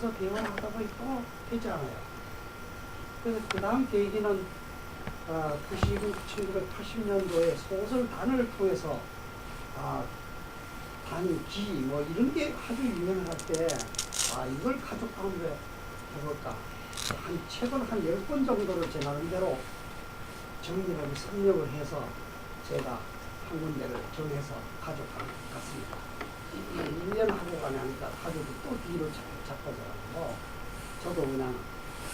만나서 대화를 하다 보니 또 되지 않아요. 그래서 그 다음 계기는 1980년도에 소설단을 통해서 단기 뭐 이런 게 아주 유명할 때 이걸 가족 가운데 해볼까. 한 책을 한 10권 정도를 제 나름대로 정리를 섭렵을 해서 제가 한 군데를 정해서 가져간 것 같습니다. 1년 하고 가니까 가족이 또 뒤로 자빠져가지고 저도 그냥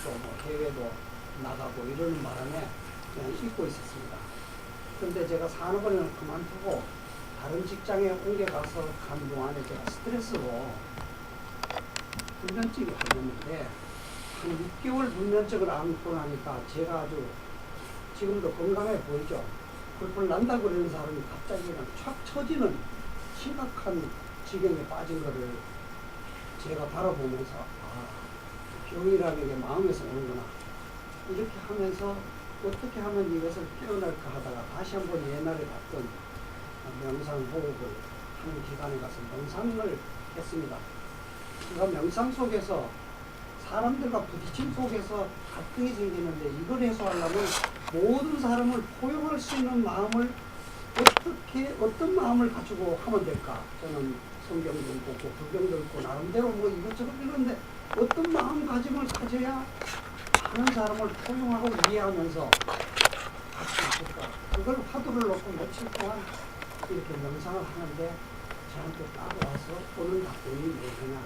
또 뭐 해외도 나가고 이러는 바람에 그냥 잊고 있었습니다. 그런데 제가 산업을 그만두고 다른 직장에 옮겨가서 간 동안에 제가 스트레스로 불면증이 걸렸는데 한 6개월 불면증을 안고 나니까 제가 아주 지금도 건강해 보이죠. 골프를 난다고 그러는 사람이 갑자기 그냥 촥 처지는 심각한 지경에 빠진 거를 제가 바라보면서 병이라는 게 마음에서 오는구나. 이렇게 하면서 어떻게 하면 이것을 깨어날까 하다가 다시 한번 옛날에 봤던 명상 호흡을 하는 기관에 가서 명상을 했습니다. 제가 명상 속에서 사람들과 부딪힘 속에서 갈등이 생기는데 이걸 해소하려면 모든 사람을 포용할 수 있는 마음을 어떤 마음을 가지고 하면 될까? 저는 성경도 읽고 불경도 읽고 나름대로 뭐 이것저것 읽는데 어떤 마음가짐을 가져야 많은 사람을 포용하고 이해하면서 할 수 있을까? 그걸 화두를 놓고 며칠 동안 이렇게 명상을 하는데 저한테 따라와서 오는 답변이 뭐냐?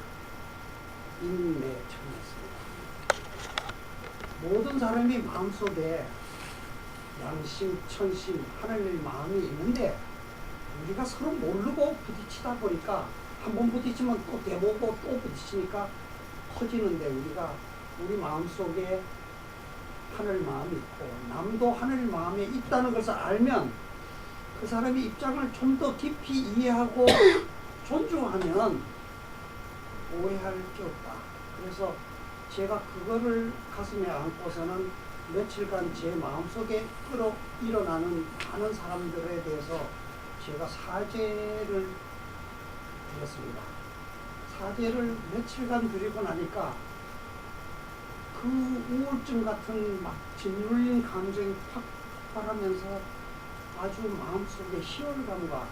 인내천이었습니다. 모든 사람이 마음속에 양심, 천심, 하늘 마음이 있는데 우리가 서로 모르고 부딪히다 보니까 한 번 부딪히면 또 대보고 또 부딪히니까 커지는데 우리가 우리 마음속에 하늘 마음이 있고 남도 하늘 마음에 있다는 것을 알면 그 사람의 입장을 좀 더 깊이 이해하고 존중하면 오해할 게 없다. 그래서 제가 그거를 가슴에 안고서는 며칠간 제 마음속에 일어나는 많은 사람들에 대해서 제가 사죄를 드렸습니다. 사죄를 며칠간 드리고 나니까 그 우울증 같은 막 짓눌린 감정이 팍 폭발하면서 아주 마음속에 희열감과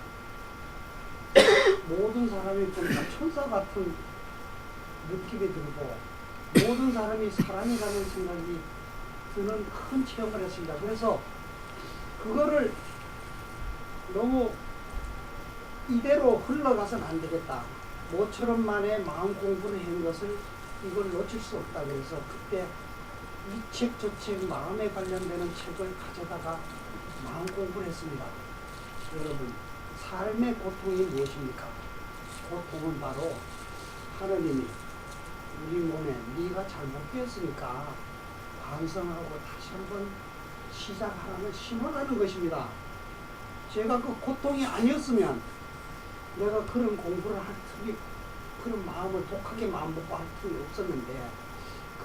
모든 사람이 보니까 천사 같은 느낌이 들고 모든 사람이 사람이라는 생각이 드는 큰 체험을 했습니다. 그래서 그거를 너무 이대로 흘러가서는 안 되겠다. 모처럼 만에 마음 공부를 한 것을 이걸 놓칠 수 없다. 그래서 그때 이 책 저 책 마음에 관련되는 책을 가져다가 마음 공부를 했습니다. 여러분, 삶의 고통이 무엇입니까? 고통은 바로 하나님이 우리 몸에 네가 잘못되었으니까 반성하고 다시 한번 시작하라는 신호라는 것입니다. 제가 그 고통이 아니었으면 내가 그런 공부를 할 틈이, 그런 마음을 독하게 마음먹고 할 틈이 없었는데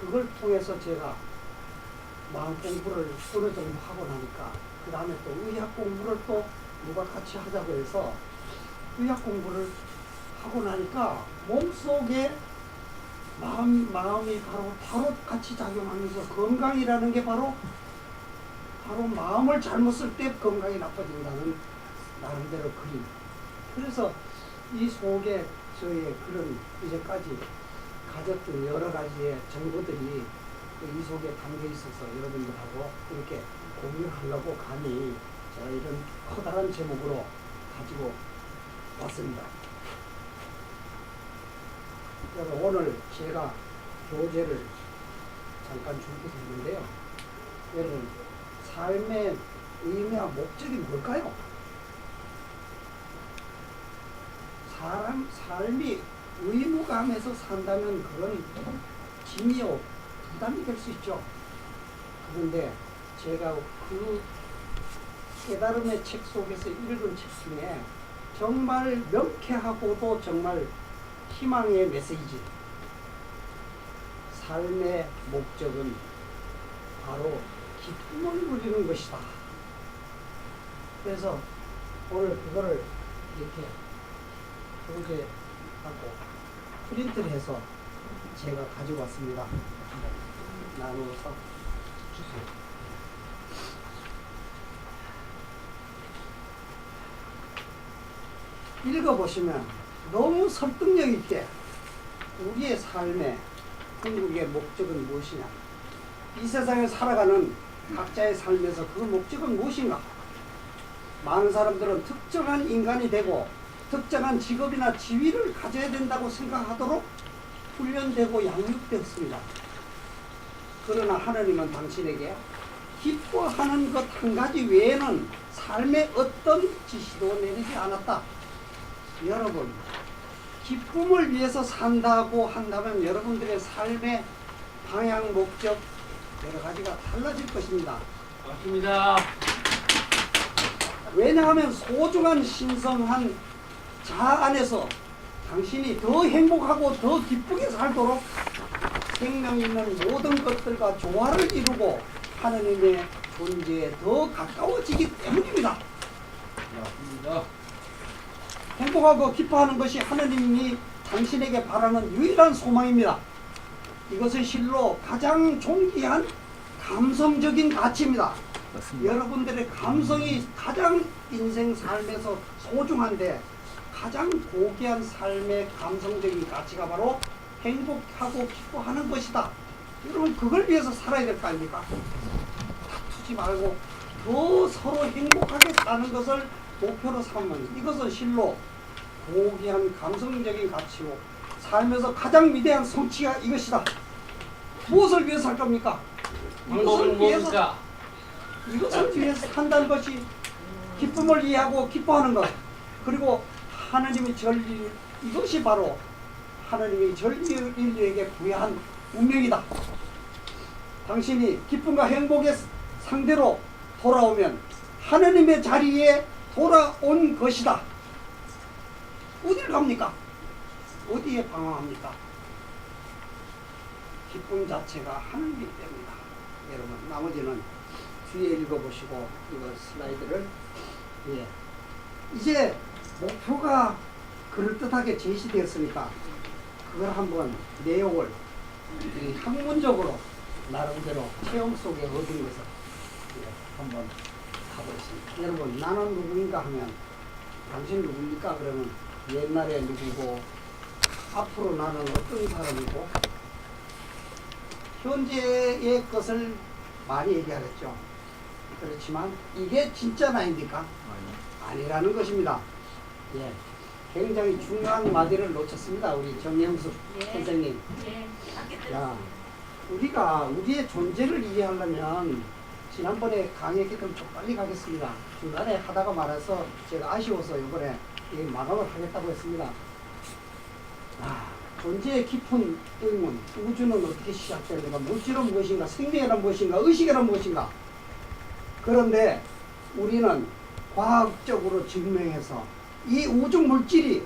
그걸 통해서 제가 마음 공부를 어느 정도 하고 나니까 그 다음에 또 의학 공부를 또 누가 같이 하자고 해서 의학 공부를 하고 나니까 몸속에 마음이 바로 같이 작용하면서 건강이라는 게 바로 마음을 잘못 쓸 때 건강이 나빠진다는 나름대로 그림. 그래서 이 속에 저의 그런 이제까지 가졌던 여러 가지의 정보들이 이 속에 담겨 있어서 여러분들하고 이렇게 공유하려고 감히 제가 이런 커다란 제목으로 가지고 왔습니다. 그래서 오늘 제가 교재를 잠깐 준비해 있는데요. 여러분, 삶의 의미와 목적이 뭘까요? 삶이 의무감에서 산다면 그건 짐이요, 부담이 될 수 있죠. 그런데 제가 그 깨달음의 책 속에서 읽은 책 중에 정말 명쾌하고도 정말 희망의 메시지. 삶의 목적은 바로 기쁨을 누리는 것이다. 그래서 오늘 그거를 이렇게 교재하고 프린트를 해서 제가 가지고 왔습니다. 나누어서 주세요. 읽어보시면 너무 설득력 있게 우리의 삶의 궁극의 목적은 무엇이냐, 이 세상에 살아가는 각자의 삶에서 그 목적은 무엇인가. 많은 사람들은 특정한 인간이 되고 특정한 직업이나 지위를 가져야 된다고 생각하도록 훈련되고 양육되었습니다. 그러나 하나님은 당신에게 기뻐하는 것 한 가지 외에는 삶의 어떤 지시도 내리지 않았다. 여러분, 기쁨을 위해서 산다고 한다면 여러분들의 삶의 방향, 목적 여러 가지가 달라질 것입니다. 맞습니다. 왜냐하면 소중한 신성한 자아 안에서 당신이 더 행복하고 더 기쁘게 살도록 생명 있는 모든 것들과 조화를 이루고 하느님의 존재에 더 가까워지기 때문입니다. 맞습니다. 행복하고 기뻐하는 것이 하느님이 당신에게 바라는 유일한 소망입니다. 이것은 실로 가장 존귀한 감성적인 가치입니다. 맞습니다. 여러분들의 감성이 가장 인생 삶에서 소중한데 가장 고귀한 삶의 감성적인 가치가 바로 행복하고 기뻐하는 것이다. 여러분, 그걸 위해서 살아야 될 거 아닙니까? 다투지 말고 더 서로 행복하게 사는 것을 목표로 삼는, 이것은 실로 고귀한 감성적인 가치로 삶에서 가장 위대한 성취가 이것이다. 무엇을 위해서 살 겁니까? 방법은 무엇일까? 이것을 위해서 한다는 것이 기쁨을 이해하고 기뻐하는 것, 그리고 하나님의 전리, 이것이 바로 하나님의 전리 인류에게 부여한 운명이다. 당신이 기쁨과 행복의 상대로 돌아오면 하나님의 자리에 돌아온 것이다. 어디를 갑니까? 어디에 방황합니까? 기쁨 자체가 하나님이기 때문이다. 여러분, 나머지는 뒤에 읽어보시고 이거 슬라이드를, 예, 이제 목표가 그럴듯하게 제시되었으니까 그걸 한번 내용을 학문적으로 나름대로 체험 속에 얻은 것을, 예, 한번 가보겠습니다. 여러분, 나는 누구인가 하면 당신 누구입니까? 그러면 옛날에 누구고 앞으로 나는 어떤 사람이고 현재의 것을 많이 얘기하겠죠. 그렇지만 이게 진짜 나입니까? 아니라는 것입니다. 예, 굉장히 중요한 마디를 놓쳤습니다. 우리 정영숙 선생님. 야, 우리가 우리의 존재를 이해하려면 지난번에 강의했기 좀 빨리 가겠습니다. 중간에 하다가 말아서 제가 아쉬워서 이번에 마감을 하겠다고 했습니다. 존재의 깊은 의문, 우주는 어떻게 시작되는가, 물질은 무엇인가, 생명이란 무엇인가, 의식이란 무엇인가. 그런데 우리는 과학적으로 증명해서 이 우주 물질이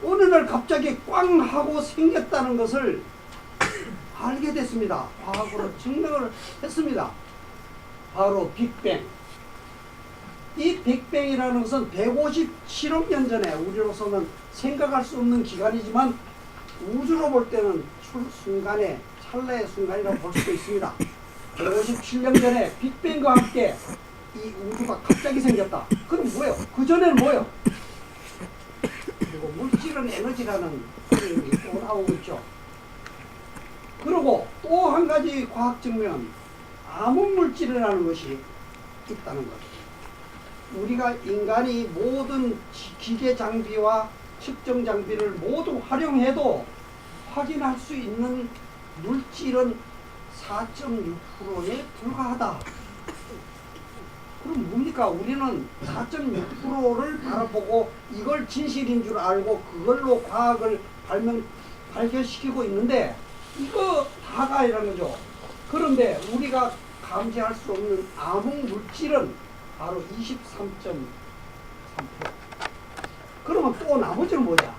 어느 날 갑자기 꽝 하고 생겼다는 것을 알게 됐습니다. 과학으로 증명을 했습니다. 바로 빅뱅. 이 빅뱅이라는 것은 157억 년 전에, 우리로서는 생각할 수 없는 기간이지만 우주로 볼 때는 순간에, 찰나의 순간이라고 볼 수도 있습니다. 157년 전에 빅뱅과 함께 이 우주가 갑자기 생겼다. 그럼 뭐예요? 그전에는 뭐예요? 그리고 물질은 에너지라는 표현이 또 나오고 있죠. 그리고 또 한 가지 과학 증명은 암흑물질이라는 것이 있다는 것. 우리가 인간이 모든 기계 장비와 측정 장비를 모두 활용해도 확인할 수 있는 물질은 4.6%에 불과하다. 그럼 뭡니까? 우리는 4.6%를 바라보고 이걸 진실인 줄 알고 그걸로 과학을 발견시키고 있는데 이거 다가 아니라는 거죠. 그런데 우리가 감지할 수 없는 암흑 물질은 바로 23.3%. 그러면 또 나머지는 뭐냐?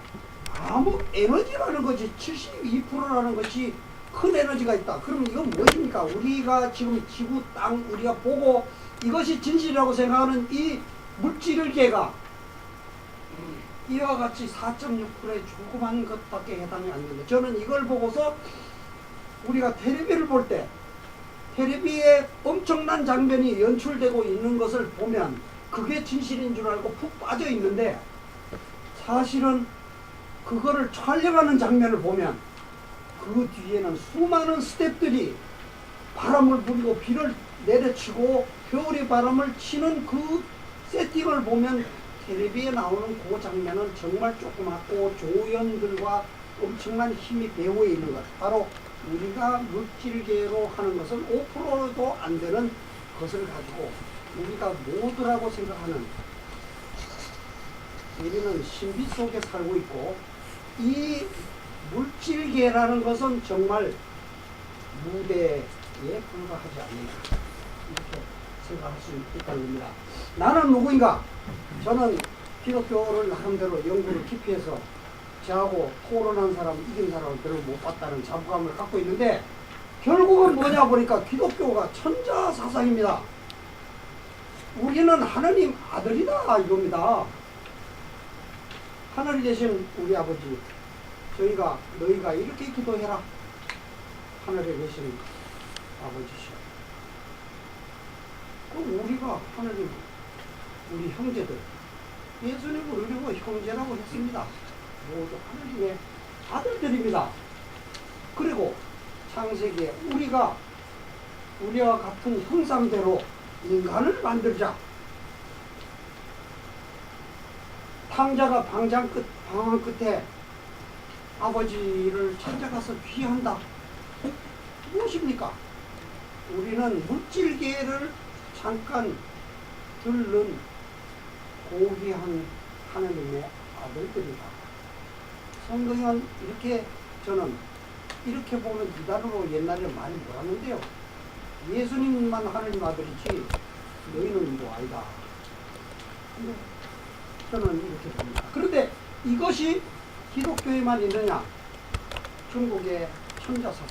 암흑 에너지라는 것이 72%라는 것이 큰 에너지가 있다. 그러면 이건 무엇입니까? 우리가 지금 지구, 땅, 우리가 보고 이것이 진실이라고 생각하는 이 물질을 개가 이와 같이 4.6%의 조그만 것밖에 해당이 안 됩니다. 저는 이걸 보고서 우리가 텔레비를 볼 때 텔레비에 엄청난 장면이 연출되고 있는 것을 보면 그게 진실인 줄 알고 푹 빠져 있는데, 사실은 그거를 촬영하는 장면을 보면 그 뒤에는 수많은 스태프들이 바람을 부리고 비를 내려치고 겨울의 바람을 치는 그 세팅을 보면 텔레비에 나오는 그 장면은 정말 조그맣고 조연들과 엄청난 힘이 배후에 있는 것. 바로 우리가 물질계로 하는 것은 5%도 안 되는 것을 가지고 우리가 모두라고 생각하는, 우리는 신비 속에 살고 있고, 이 물질계라는 것은 정말 무대에 불과하지 않는다, 이렇게 생각할 수 있다는 겁니다. 나는 누구인가? 저는 기독교를 나름대로 연구를 깊이 해서 저하고 토론한 사람, 이긴 사람을 별로 못 봤다는 자부감을 갖고 있는데, 결국은 뭐냐 보니까 기독교가 천자 사상입니다. 우리는 하나님 아들이다 이겁니다. 하늘이 되신 우리 아버지, 너희가 이렇게 기도해라. 하늘에 계신 아버지시여. 그럼 우리가 하나님, 우리 형제들, 예수님을 우리고 형제라고 했습니다. 모두 하나님의 아들들입니다. 그리고 창세기에 우리와 같은 형상대로 인간을 만들자. 탕자가 방황 끝에 아버지를 찾아가서 귀한다. 무엇입니까? 우리는 물질계를 잠깐 들른 고귀한 하나님의 아들들이다. 성경은 저는 이렇게 보면 이다루로 옛날에 많이 몰았는데요. 예수님만 하나님 아들이지 너희는 뭐 아니다. 근데 저는 이렇게 봅니다. 그런데 이것이 기독교에만 있느냐? 중국의 천자사상.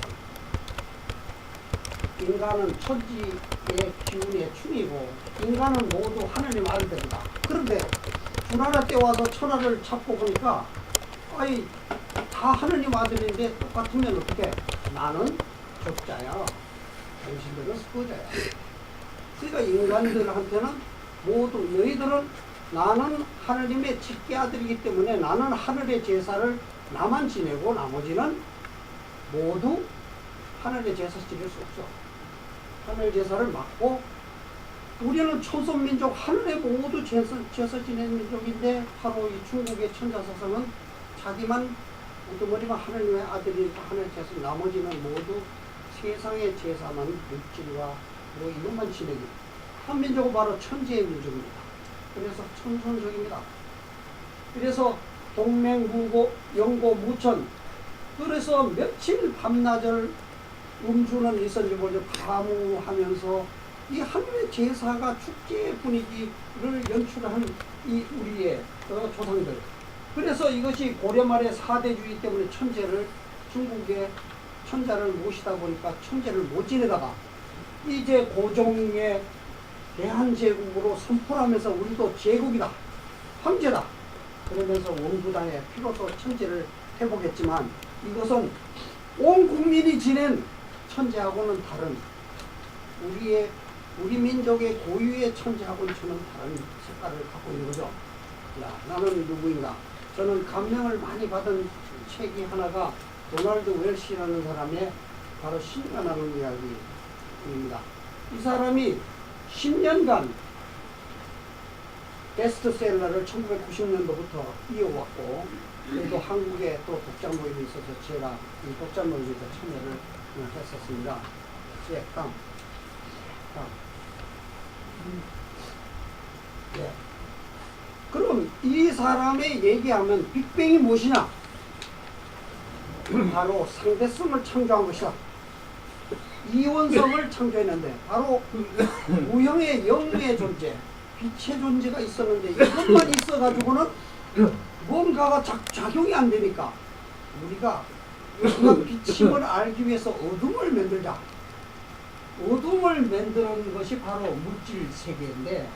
인간은 천지의 기운의 충이고 인간은 모두 하나님 아들들이다. 그런데 주나라 때 와서 천하를 찾고 보니까 다 하나님 아들인데 똑같으면 어떻게? 나는 적자야, 당신들은 수호자야. 그러니까 인간들한테는 모두 너희들은, 나는 하나님의 직계 아들이기 때문에 나는 하늘의 제사를 나만 지내고 나머지는 모두 하늘의 제사 지낼 수 없어. 하늘 제사를 맡고, 우리는 초선민족, 하늘에 모두 제사 지내는 민족인데, 바로 이 중국의 천자사상은 자기만 우두머리가 하나님의 아들이니까 하늘 제사, 나머지는 모두 세상의 제사만 물질과 뭐 이것만 지내기. 한민족은 바로 천지의 민족입니다. 그래서 천손석입니다. 그래서 동맹무고 영고무천, 그래서 며칠 밤낮을 음주는 있었는지 모르죠. 가무하면서 이 하늘의 제사가 축제의 분위기를 연출한 이 우리의 조상들. 그래서 이것이 고려 말의 사대주의 때문에 중국의 천자를 모시다 보니까 천재를 못 지내다가 이제 고종의 대한제국으로 선포하면서 우리도 제국이다, 황제다, 그러면서 원구당에 비로소 천재를 회복했지만, 이것은 온 국민이 지낸 천재하고는 다른, 우리 민족의 고유의 천재하고는 저는 다른 색깔을 갖고 있는 거죠. 나는 누구인가? 저는 감명을 많이 받은 책이 하나가 도널드 웰시라는 사람의 바로 신가나는 이야기입니다. 이 사람이 10년간 베스트셀러를 1990년도부터 이어왔고, 그래도 한국에 또 독자 모임이 있어서 제가 이 독자 모임에서 참여를 했었습니다. 다음. 네. 그럼 이 사람의 얘기하면 빅뱅이 무엇이냐? 바로 상대성을 창조한 것이다. 이원성을 창조했는데, 바로 무형의 영의 존재, 빛의 존재가 있었는데, 이것만 있어가지고는 뭔가가 작용이 안 되니까 우리가 빛임을 알기 위해서 어둠을 만들자. 어둠을 만드는 것이 바로 물질 세계인데,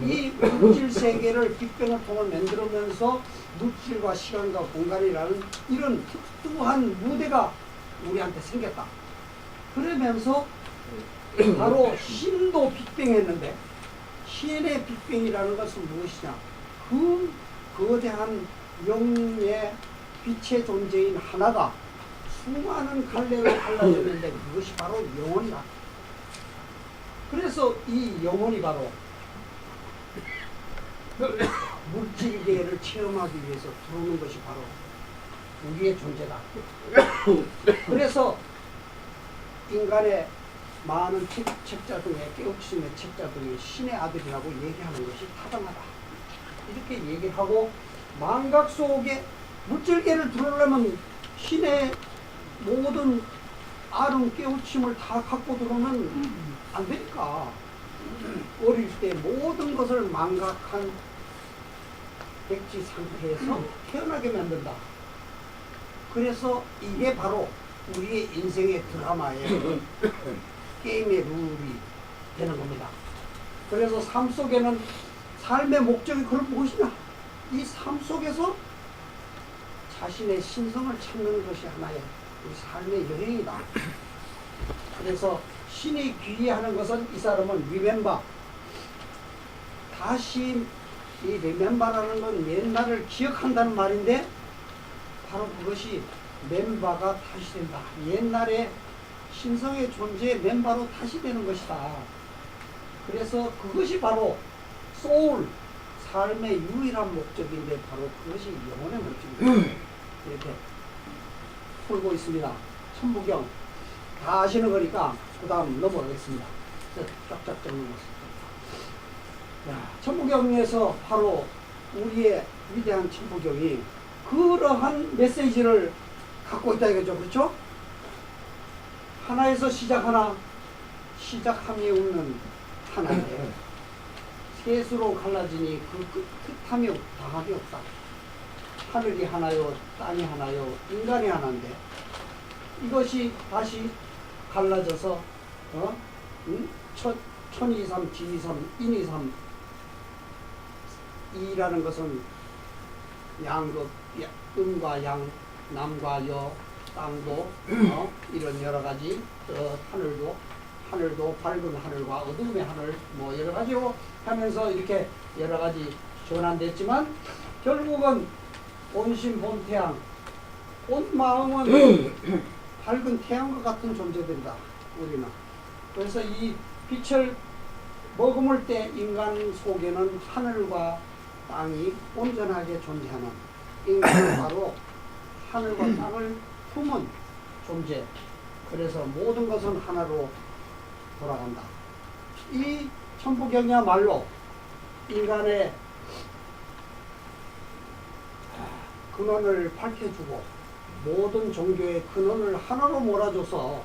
이 물질 세계를 빅뱅을 통해 만들면서 물질과 시간과 공간이라는 이런 특수한 무대가 우리한테 생겼다. 그러면서 바로 신도 빅뱅했는데 신의 빅뱅이라는 것은 무엇이냐? 그 거대한 영의 빛의 존재인 하나가 수많은 갈래로 갈라졌는데 그것이 바로 영혼이다. 그래서 이 영혼이 바로 물질계를 체험하기 위해서 들어오는 것이 바로 우리의 존재다. 그래서 인간의 많은 책자 중에 깨우침의 책자 중에 신의 아들이라고 얘기하는 것이 타당하다. 이렇게 얘기를 하고 망각 속에 물질계를 들어오려면 신의 모든 아름 깨우침을 다 갖고 들어오면 안 되니까 어릴 때 모든 것을 망각한 백지 상태에서 태어나게 만든다. 그래서 이게 바로 우리의 인생의 드라마의 게임의 룰이 되는 겁니다. 그래서 삶 속에는 삶의 목적이 그런 무엇이냐? 이 삶 속에서 자신의 신성을 찾는 것이 하나의 우리 삶의 여행이다. 그래서 신이 귀의하는 것은 이 사람은 리멤버, 다시 이 리멤버라는 건 옛날을 기억한다는 말인데 바로 그것이 멤버가 다시 된다. 옛날에 신성의 존재의 멤버로 다시 되는 것이다. 그래서 그것이 바로 소울, 삶의 유일한 목적인데 바로 그것이 영혼의 목적입니다. 이렇게 풀고 있습니다. 천부경 다 아시는 거니까 그 다음 넘어가겠습니다. 쫙쫙쫙 넘어갔습니다. 천부경에서 바로 우리의 위대한 천부경이 그러한 메시지를 갖고 있다 이거죠. 그렇죠? 하나에서 시작하나 시작함이 없는 하나인데 셋으로 갈라지니 그 끝함이 다함이 없다. 하늘이 하나요, 땅이 하나요, 인간이 하나인데 이것이 다시 갈라져서 천이삼, 지이삼, 인이삼 이라는 것은 양극, 음과 양, 남과 여, 땅도 이런 여러 가지 하늘도 밝은 하늘과 어두움의 하늘 뭐 여러 가지로 하면서 이렇게 여러 가지 전환됐지만 결국은 본심 본태양 온 마음은 밝은 태양과 같은 존재들이다. 우리는 그래서 이 빛을 머금을 때 인간 속에는 하늘과 땅이 온전하게 존재하는 인간은 바로 하늘과 땅을 품은 존재. 그래서 모든 것은 하나로 돌아간다. 이 천부경이야말로 인간의 근원을 밝혀주고 모든 종교의 근원을 하나로 몰아줘서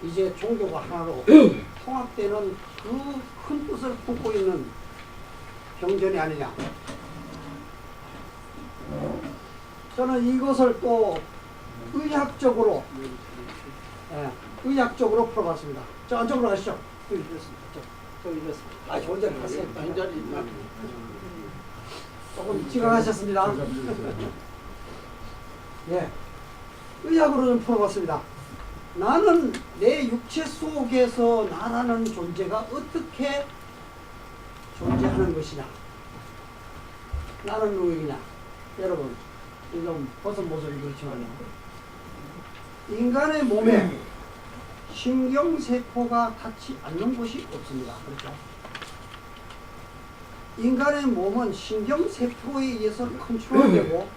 이제 종교가 하나로 통합되는 그 큰 뜻을 품고 있는 경전이 아니냐. 저는 이것을 또 의학적으로 의학적으로 풀어봤습니다. 저 안쪽으로 가시죠. 여기 이렇습니다. 저기 이렇습니다. 아, 저 혼자 가세요. 조금 지각하셨습니다. 예, 의학으로 좀 풀어봤습니다. 나는 내 육체 속에서 나라는 존재가 어떻게 존재하는 것이냐. 나는 누구이냐. 여러분, 좀 벗은 모습이 그렇지만요. 인간의 몸에 신경세포가 닿지 않는 곳이 없습니다. 그렇죠? 인간의 몸은 신경세포에 의해서 컨트롤되고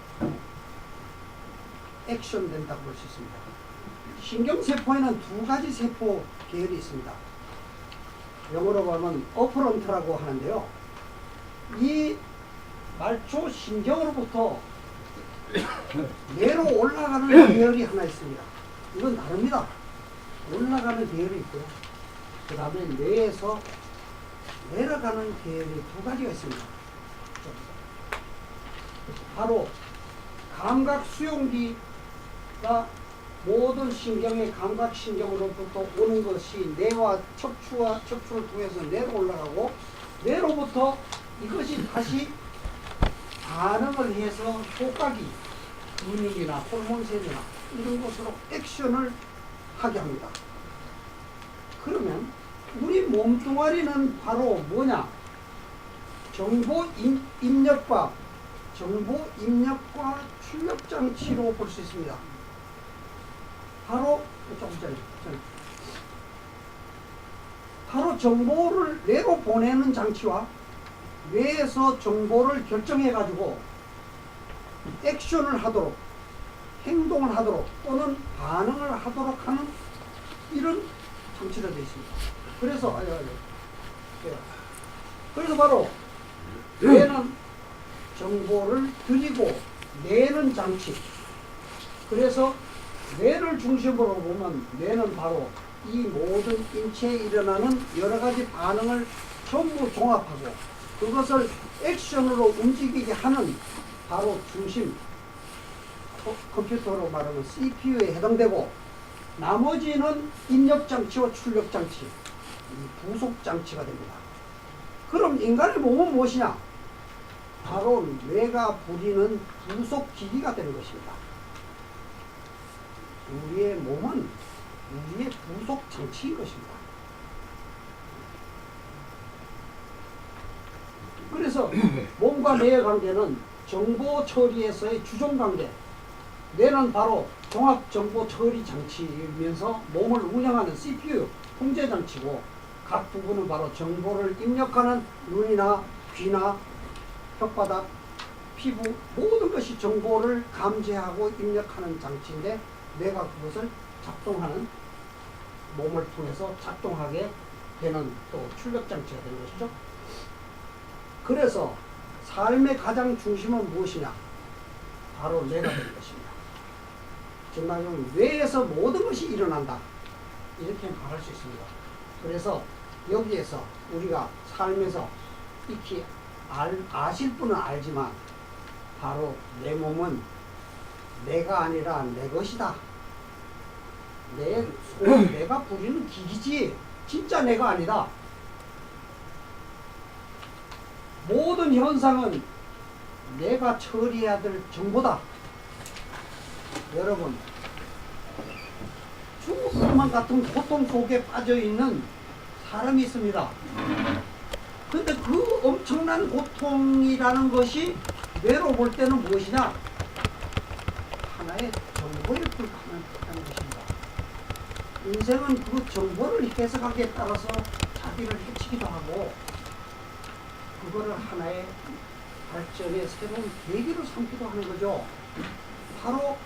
액션된다고 볼 수 있습니다. 신경세포에는 두 가지 세포 계열이 있습니다. 영어로 하면 어퍼런트라고 하는데요. 이 말초 신경으로부터 뇌로 올라가는 계열이 하나 있습니다. 이건 다릅니다. 올라가는 계열이 있고요. 그 다음에 뇌에서 내려가는 계열이 두 가지가 있습니다. 바로 감각 수용기가 모든 신경의 감각신경으로부터 오는 것이 뇌와 척추를 통해서 뇌로 올라가고 뇌로부터 이것이 다시 반응을 해서 효과기, 근육이나 호르몬세포나 이런 것으로 액션을 하게 합니다. 그러면 우리 몸뚱아리는 바로 뭐냐? 입력과 정보 입력과 출력 장치로 볼 수 있습니다. 바로 조금 전에 바로 정보를 뇌로 보내는 장치와 뇌에서 정보를 결정해 가지고 액션을 하도록, 행동을 하도록 또는 반응을 하도록 하는 이런 장치로 되어 있습니다. 그래서 그래서 바로 뇌는 정보를 드리고 내는 장치. 그래서 뇌를 중심으로 보면 뇌는 바로 이 모든 인체에 일어나는 여러 가지 반응을 전부 종합하고 그것을 액션으로 움직이게 하는 바로 중심, 컴퓨터로 말하면 CPU에 해당되고 나머지는 입력장치와 출력장치, 이 부속장치가 됩니다. 그럼 인간의 몸은 무엇이냐? 바로 뇌가 부리는 부속기기가 되는 것입니다. 우리의 몸은 우리의 부속장치인 것입니다. 그래서 몸과 뇌의 관계는 정보 처리에서의 주종 관계, 뇌는 바로 종합 정보 처리 장치이면서 몸을 운영하는 CPU, 통제 장치고 각 부분은 바로 정보를 입력하는 눈이나 귀나 혓바닥, 피부 모든 것이 정보를 감지하고 입력하는 장치인데 뇌가 그것을 작동하는 몸을 통해서 작동하게 되는 또 출력 장치가 되는 것이죠. 그래서 삶의 가장 중심은 무엇이냐? 바로 뇌가 되는 것입니다. 정말로 뇌에서 모든 것이 일어난다. 이렇게 말할 수 있습니다. 그래서 여기에서 우리가 삶에서 익히 아실 분은 알지만 바로 내 몸은 내가 아니라 내 것이다. 내가 부리는 기기지 진짜 내가 아니다. 모든 현상은 내가 처리해야 될 정보다. 여러분, 죽을 것만 같은 고통 속에 빠져있는 사람이 있습니다. 근데 그 엄청난 고통이라는 것이 뇌로 볼 때는 무엇이냐? 하나의 정보에 불과한 것입니다. 인생은 그 정보를 해석하기에 따라서 자기를 해치기도 하고 그거를 하나의 발전의 새로운 계기로 삼기도 하는 거죠. 바로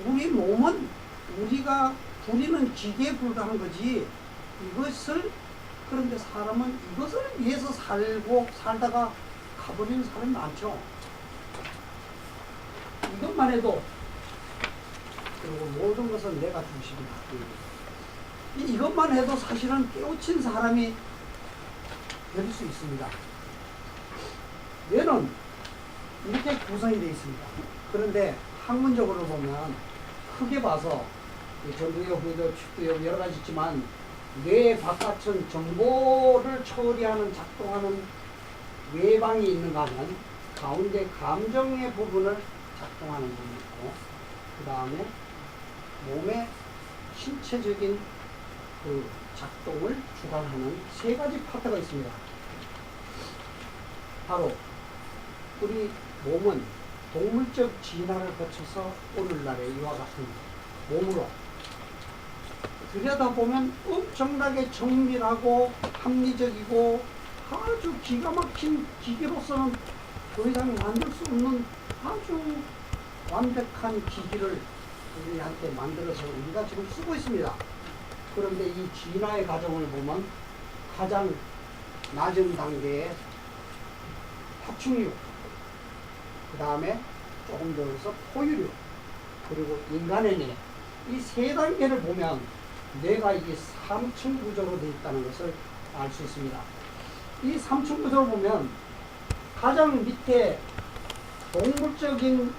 우리 몸은 우리가 부리는 기계에 불과한 거지 이것을 그런데 사람은 이것을 위해서 살다가 가버리는 사람이 많죠. 이것만 해도 그리고 모든 것은 내가 중심이다. 이것만 해도 사실은 깨우친 사람이 될 수 있습니다. 뇌는 이렇게 구성이 되어 있습니다. 그런데 학문적으로 보면 크게 봐서 전두엽, 후두엽, 축두엽 여러 가지 있지만 뇌 바깥은 정보를 처리하는 작동하는 외방이 있는가 하면 가운데 감정의 부분을 작동하는 부분이 있고 그 다음에 몸의 신체적인 그 작동을 주관하는 세 가지 파트가 있습니다. 바로 우리 몸은 동물적 진화를 거쳐서 오늘날의 이와 같은 몸으로 들여다보면 엄청나게 정밀하고 합리적이고 아주 기가 막힌 기기로서는 더 이상 만들 수 없는 아주 완벽한 기기를 우리한테 만들어서 우리가 지금 쓰고 있습니다. 그런데 이 진화의 과정을 보면 가장 낮은 단계의 파충류, 그 다음에 조금 더 해서 포유류, 그리고 인간의 뇌, 이 세 단계를 보면 뇌가 이게 3층 구조로 되어 있다는 것을 알 수 있습니다. 이 3층 구조를 보면 가장 밑에 동물적인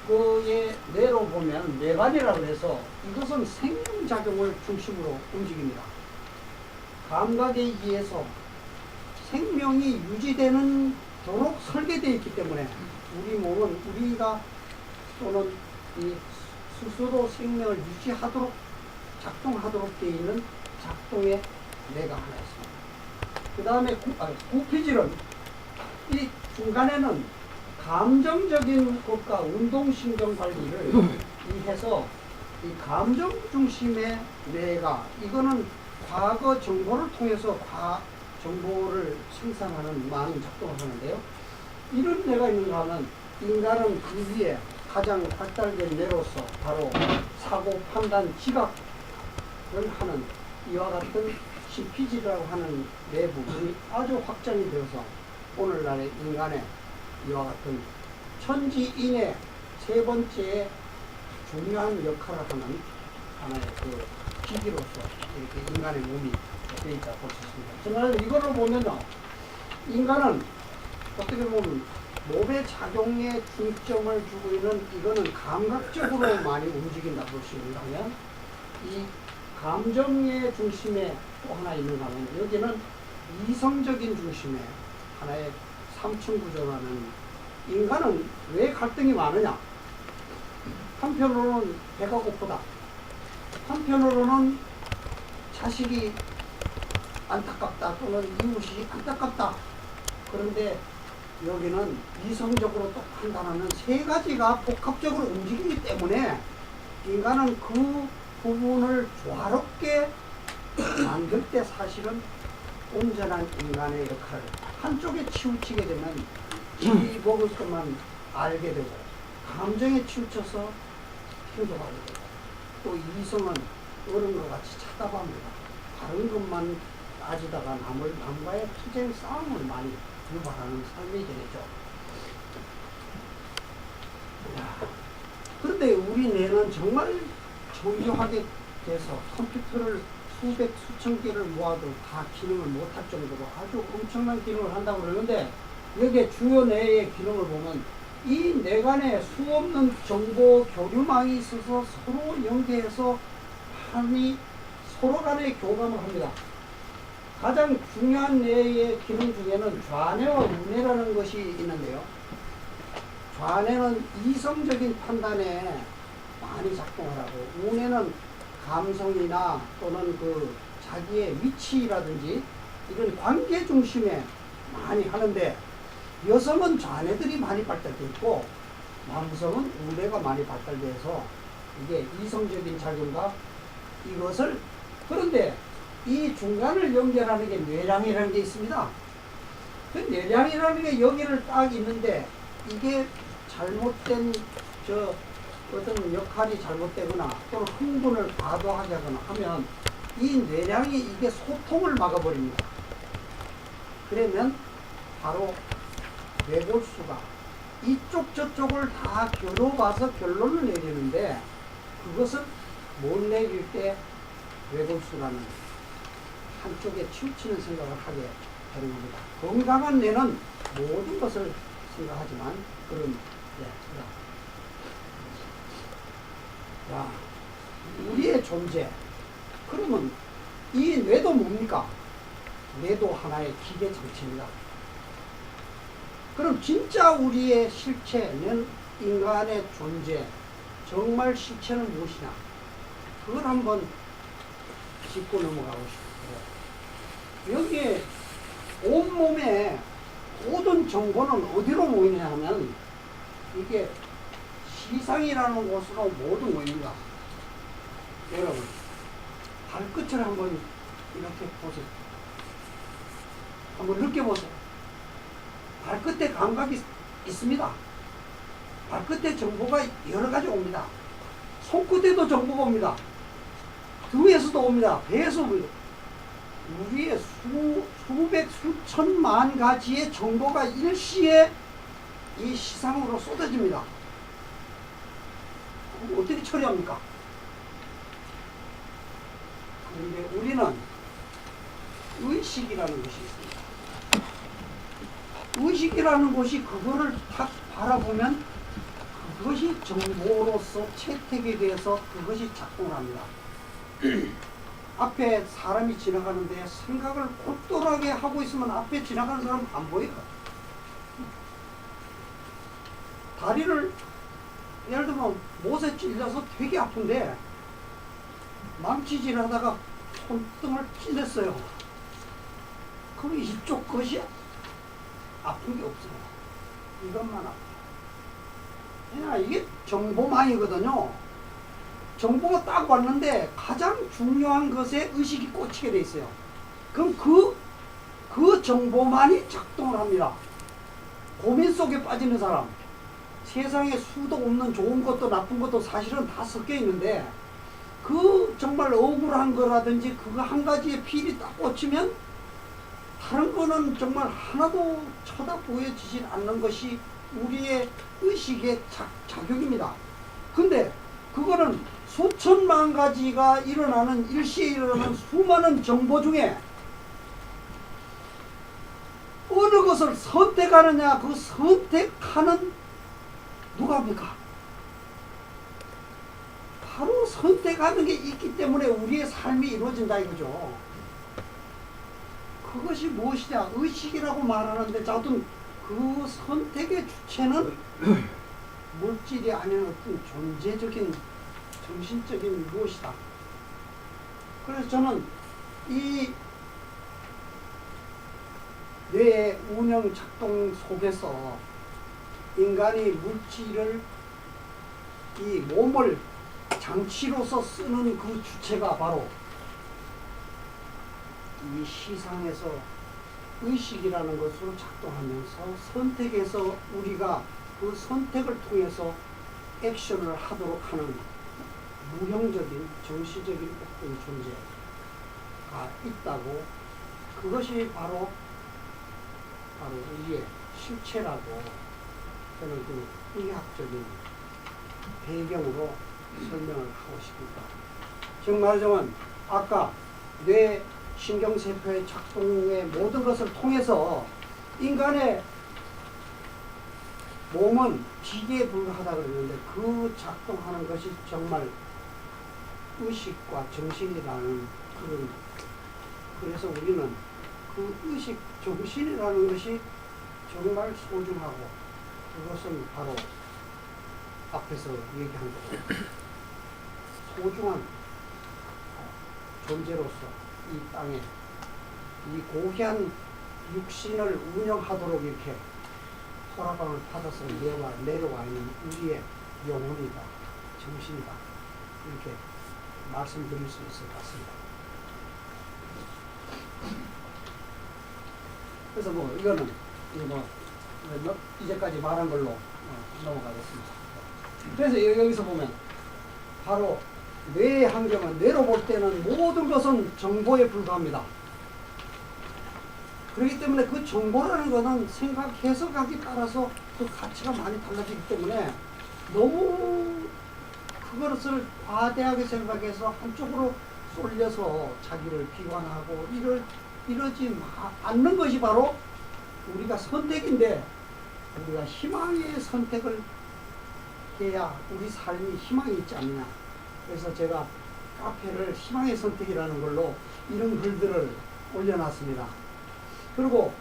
거의 뇌로 보면 뇌관이라고 해서 이것은 생명작용을 중심으로 움직입니다. 감각에 의해서 생명이 유지되는 도록 설계되어 있기 때문에 우리 몸은 우리가 또는 이 스스로 생명을 유지하도록 작동하도록 되어 있는 작동의 뇌가 하나 있습니다. 그 다음에 구피질은 이 중간에는 감정적인 것과 운동신경 관리를 해서 이 감정 중심의 뇌가 이거는 과거 정보를 통해서 정보를 생산하는 많은 작동을 하는데요. 이런 뇌가 있는가 하면 인간은 그 위에 가장 발달된 뇌로서 바로 사고, 판단, 지각을 하는 이와 같은 심피지라고 하는 뇌 부분이 아주 확장이 되어서 오늘날의 인간의 이와 같은 천지인의 세 번째 중요한 역할을 하는 하나의 그 기기로서 이렇게 인간의 몸이 되어 있다고 볼 수 있습니다. 저는 이걸로 보면요, 인간은 어떻게 보면 몸의 작용에 중점을 주고 있는 이거는 감각적으로 많이 움직인다고 볼 수 있는가 하면 이 감정의 중심에 또 하나 있는가 하면 여기는 이성적인 중심의 하나의 삼층 구조라는 인간은 왜 갈등이 많으냐? 한편으로는 배가 고프다. 한편으로는 자식이 안타깝다 또는 이웃이 안타깝다. 그런데 여기는 이성적으로 또 판단하는 세 가지가 복합적으로 움직이기 때문에 인간은 그 부분을 조화롭게 만들 때 사실은 온전한 인간의 역할을 한쪽에 치우치게 되면 지 먹을 것만 알게 되고 감정에 치우쳐서 행동하게 되고 또 이성은 어른과 같이 찾아봅니다. 다른 것만 따지다가 남과의 투쟁 싸움을 많이 유발하는 삶이 되겠죠. 그런데 우리 뇌는 정말 정교하게 돼서 컴퓨터를 수백 수천 개를 모아도 다 기능을 못할 정도로 아주 엄청난 기능을 한다고 그러는데 여기에 주요 뇌의 기능을 보면 이 뇌 간에 수없는 정보 교류망이 있어서 서로 연계해서 서로 간에 교감을 합니다. 가장 중요한 뇌의 기능 중에는 좌뇌와 우뇌라는 것이 있는데요. 좌뇌는 이성적인 판단에 많이 작동을 하고 우뇌는 감성이나 또는 그 자기의 위치라든지 이런 관계 중심에 많이 하는데 여성은 좌뇌들이 많이 발달되어 있고 남성은 우뇌가 많이 발달돼서 이게 이성적인 작용과 이것을 그런데 이 중간을 연결하는 게 뇌량이라는 게 있습니다. 그 뇌량이라는 게 여기를 딱 있는데 이게 잘못된 어떤 역할이 잘못되거나 또는 흥분을 과도하게 하거나 하면 이 뇌량이 이게 소통을 막아버립니다. 그러면 바로 뇌골수가 이쪽 저쪽을 다 겨뤄봐서 결론을 내리는데 그것은 못 내릴 때 뇌골수라는 한쪽에 치우치는 생각을 하게 되는 겁니다. 건강한 뇌는 모든 것을 생각하지만 그런 자, 우리의 존재 그러면 이 뇌도 뭡니까? 뇌도 하나의 기계 장치입니다. 그럼 진짜 우리의 실체는 인간의 존재 정말 실체는 무엇이냐 그걸 한번 짚고 넘어가고 싶어요. 여기에 온몸에 모든 정보는 어디로 모이냐 하면 이게 시상이라는 곳으로 모두 모입니다. 여러분 발끝을 한번 이렇게 보세요. 한번 느껴보세요. 발끝에 감각이 있습니다. 발끝에 정보가 여러 가지 옵니다. 손끝에도 정보가 옵니다. 등에서도 옵니다. 배에서 옵니다. 우리의 수백 수천만 가지의 정보가 일시에 이 시상으로 쏟아집니다. 어떻게 처리합니까? 그런데 우리는 의식이라는 것이 있습니다. 의식이라는 것이 그거를 딱 바라보면 그것이 정보로서 채택이 돼서 그것이 작동을 합니다. 앞에 사람이 지나가는데 생각을 곧돌하게 하고 있으면 앞에 지나가는 사람 안 보여요. 다리를 예를 들면 못에 찔려서 되게 아픈데 망치질 하다가 손등을 찔렸어요. 그럼 이쪽 것이 아픈 게 없어요. 이것만 아파요. 그냥 이게 정보망이거든요. 정보가 딱 왔는데 가장 중요한 것에 의식이 꽂히게 돼 있어요. 그럼 그 정보만이 작동을 합니다. 고민 속에 빠지는 사람, 세상에 수도 없는 좋은 것도 나쁜 것도 사실은 다 섞여 있는데 그 정말 억울한 거라든지 그거 한 가지에 필이 딱 꽂히면 다른 거는 정말 하나도 쳐다보여지질 않는 것이 우리의 의식의 작용입니다. 근데 그거는 수천만 가지가 일어나는 일시에 일어나는 수많은 정보 중에 어느 것을 선택하느냐, 그 선택하는 누가 합니까? 바로 선택하는 게 있기 때문에 우리의 삶이 이루어진다 이거죠. 그것이 무엇이냐? 의식이라고 말하는데 저도 그 선택의 주체는 물질이 아닌 어떤 존재적인 정신적인 무엇이다. 그래서 저는 이 뇌의 운영 작동 속에서 인간이 물질을 이 몸을 장치로서 쓰는 그 주체가 바로 이 시상에서 의식이라는 것으로 작동하면서 선택해서 우리가 그 선택을 통해서 액션을 하도록 하는 무형적인 정시적인 어떤 존재가 있다고, 그것이 바로 우리의 실체라고 저는 그 의학적인 배경으로 설명을 하고 싶습니다. 즉 말하자면 아까 뇌 신경세포의 작동의 모든 것을 통해서 인간의 몸은 기계에 불과하다 그랬는데 그 작동하는 것이 정말 의식과 정신이라는 그런, 그래서 우리는 그 의식 정신이라는 것이 정말 소중하고 그것은 바로 앞에서 얘기한 대로 소중한 존재로서 이 땅에 이 고귀한 육신을 운영하도록 이렇게 허락을 받아서 내려와 있는 우리의 영혼이다, 정신이다, 이렇게 말씀드릴 수 있을 것 같습니다. 그래서 이거는 이제까지 말한 걸로 넘어가겠습니다. 그래서 여기서 보면 바로 뇌의 환경은, 뇌로 볼 때는 모든 것은 정보에 불과합니다. 그렇기 때문에 그 정보라는 것은 생각, 해석하기 따라서 그 가치가 많이 달라지기 때문에 너무 그것을 과대하게 생각해서 한쪽으로 쏠려서 자기를 비관하고 이러지 않는 것이 바로 우리가 선택인데, 우리가 희망의 선택을 해야 우리 삶이 희망이 있지 않느냐. 그래서 제가 카페를 희망의 선택이라는 걸로 이런 글들을 올려놨습니다. 그리고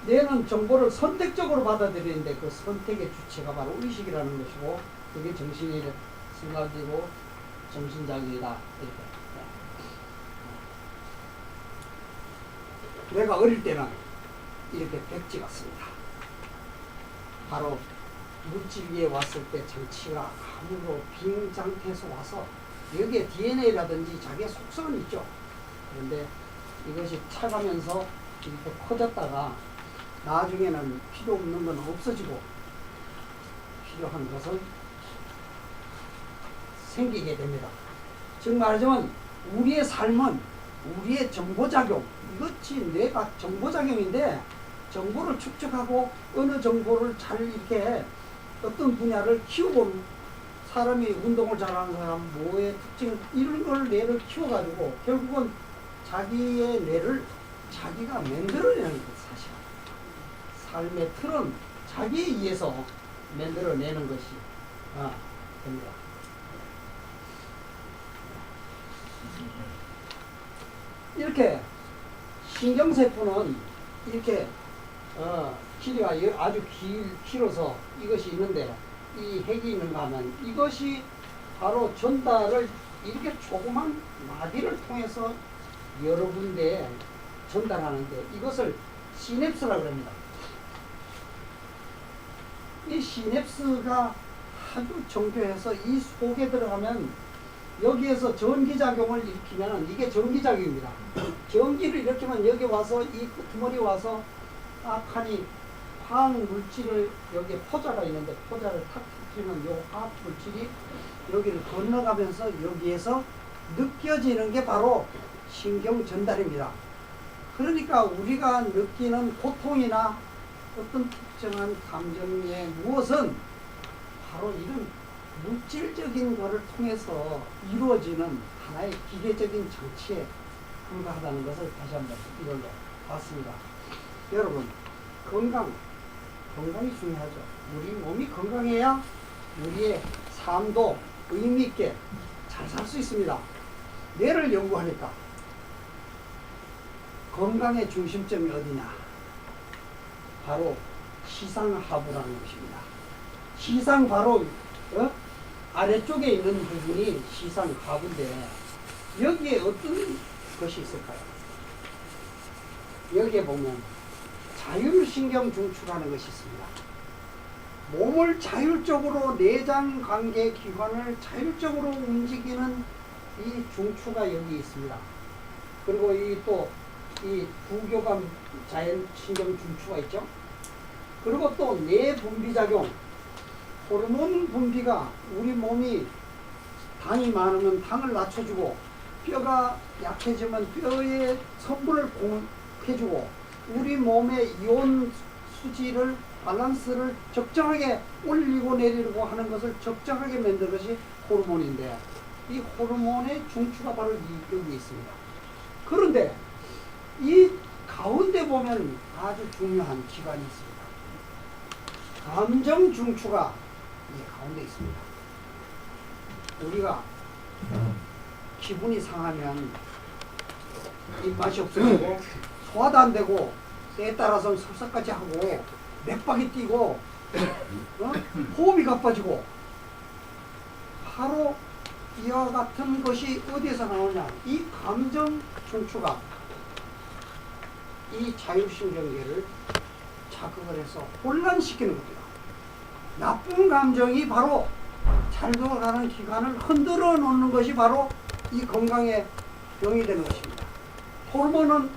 내는 정보를 선택적으로 받아들이는데 그 선택의 주체가 바로 의식이라는 것이고, 그게 정신의 생각이고 정신작용이다. 이렇게. 내가 어릴 때는 이렇게 백지 같습니다. 바로 물질 위에 왔을 때 장치가 암으로 빈 상태에서 와서 여기에 DNA라든지 자기의 속성은 있죠. 그런데 이것이 차가면서 이렇게 커졌다가 나중에는 필요 없는 건 없어지고 필요한 것은 생기게 됩니다. 즉 말하자면 우리의 삶은 우리의 정보작용, 이것이 뇌가 정보작용인데, 정보를 축적하고 어느 정보를 잘 이렇게 어떤 분야를 키워본 사람이, 운동을 잘하는 사람, 뭐의 특징, 이런 걸 뇌를 키워가지고 결국은 자기의 뇌를 자기가 만들어내는 것, 사실 삶의 틀은 자기에 의해서 만들어내는 것이 됩니다. 이렇게 신경세포는 이렇게 길이가 아주 길어서 이것이 있는데, 이 핵이 있는가 하면 이것이 바로 전달을 이렇게 조그만 마디를 통해서 여러 군데에 전달하는데 이것을 시냅스라고 합니다. 이 시냅스가 아주 정교해서 이 속에 들어가면 여기에서 전기작용을 일으키면 이게 전기작용입니다. 전기를 일으키면 여기 와서 이 끄트머리 와서 악하니 화학 물질을 여기에 포자가 있는데 포자를 탁 터뜨리면 이 화학 물질이 여기를 건너가면서 여기에서 느껴지는 게 바로 신경 전달입니다. 그러니까 우리가 느끼는 고통이나 어떤 특정한 감정의 무엇은 바로 이런 물질적인 것을 통해서 이루어지는 하나의 기계적인 장치에 불과하다는 것을 다시 한번 이걸로 봤습니다. 여러분, 건강이 중요하죠. 우리 몸이 건강해야 우리의 삶도 의미 있게 잘 살 수 있습니다. 뇌를 연구하니까 건강의 중심점이 어디냐? 바로 시상하부라는 것입니다. 시상 바로 아래쪽에 있는 부분이 시상하부인데 여기에 어떤 것이 있을까요? 여기에 보면 자율신경 중추라는 것이 있습니다. 몸을 자율적으로 내장 관계 기관을 자율적으로 움직이는 이 중추가 여기 있습니다. 그리고 이 또 이 부교감 자율신경 중추가 있죠. 그리고 또 내분비작용, 호르몬 분비가 우리 몸이 당이 많으면 당을 낮춰주고 뼈가 약해지면 뼈에 성분을 공급해주고 우리 몸의 이온 수지를 밸런스를 적정하게 올리고 내리고 하는 것을 적정하게 만드는 것이 호르몬인데 이 호르몬의 중추가 바로 여기 있습니다. 그런데 이 가운데 보면 아주 중요한 기관이 있습니다. 감정 중추가 이 가운데 있습니다. 우리가 기분이 상하면 입맛이 없어지고 소화도 안 되고 때에 따라서는 설사까지 하고 맥박이 뛰고 호흡이 가빠지고 바로 이와 같은 것이 어디에서 나오냐? 이 감정 중추가 이 자율신경계를 자극을 해서 혼란시키는 겁니다. 나쁜 감정이 바로 잘 돌아가는 기관을 흔들어 놓는 것이 바로 이 건강의 병이 되는 것입니다. 호르몬은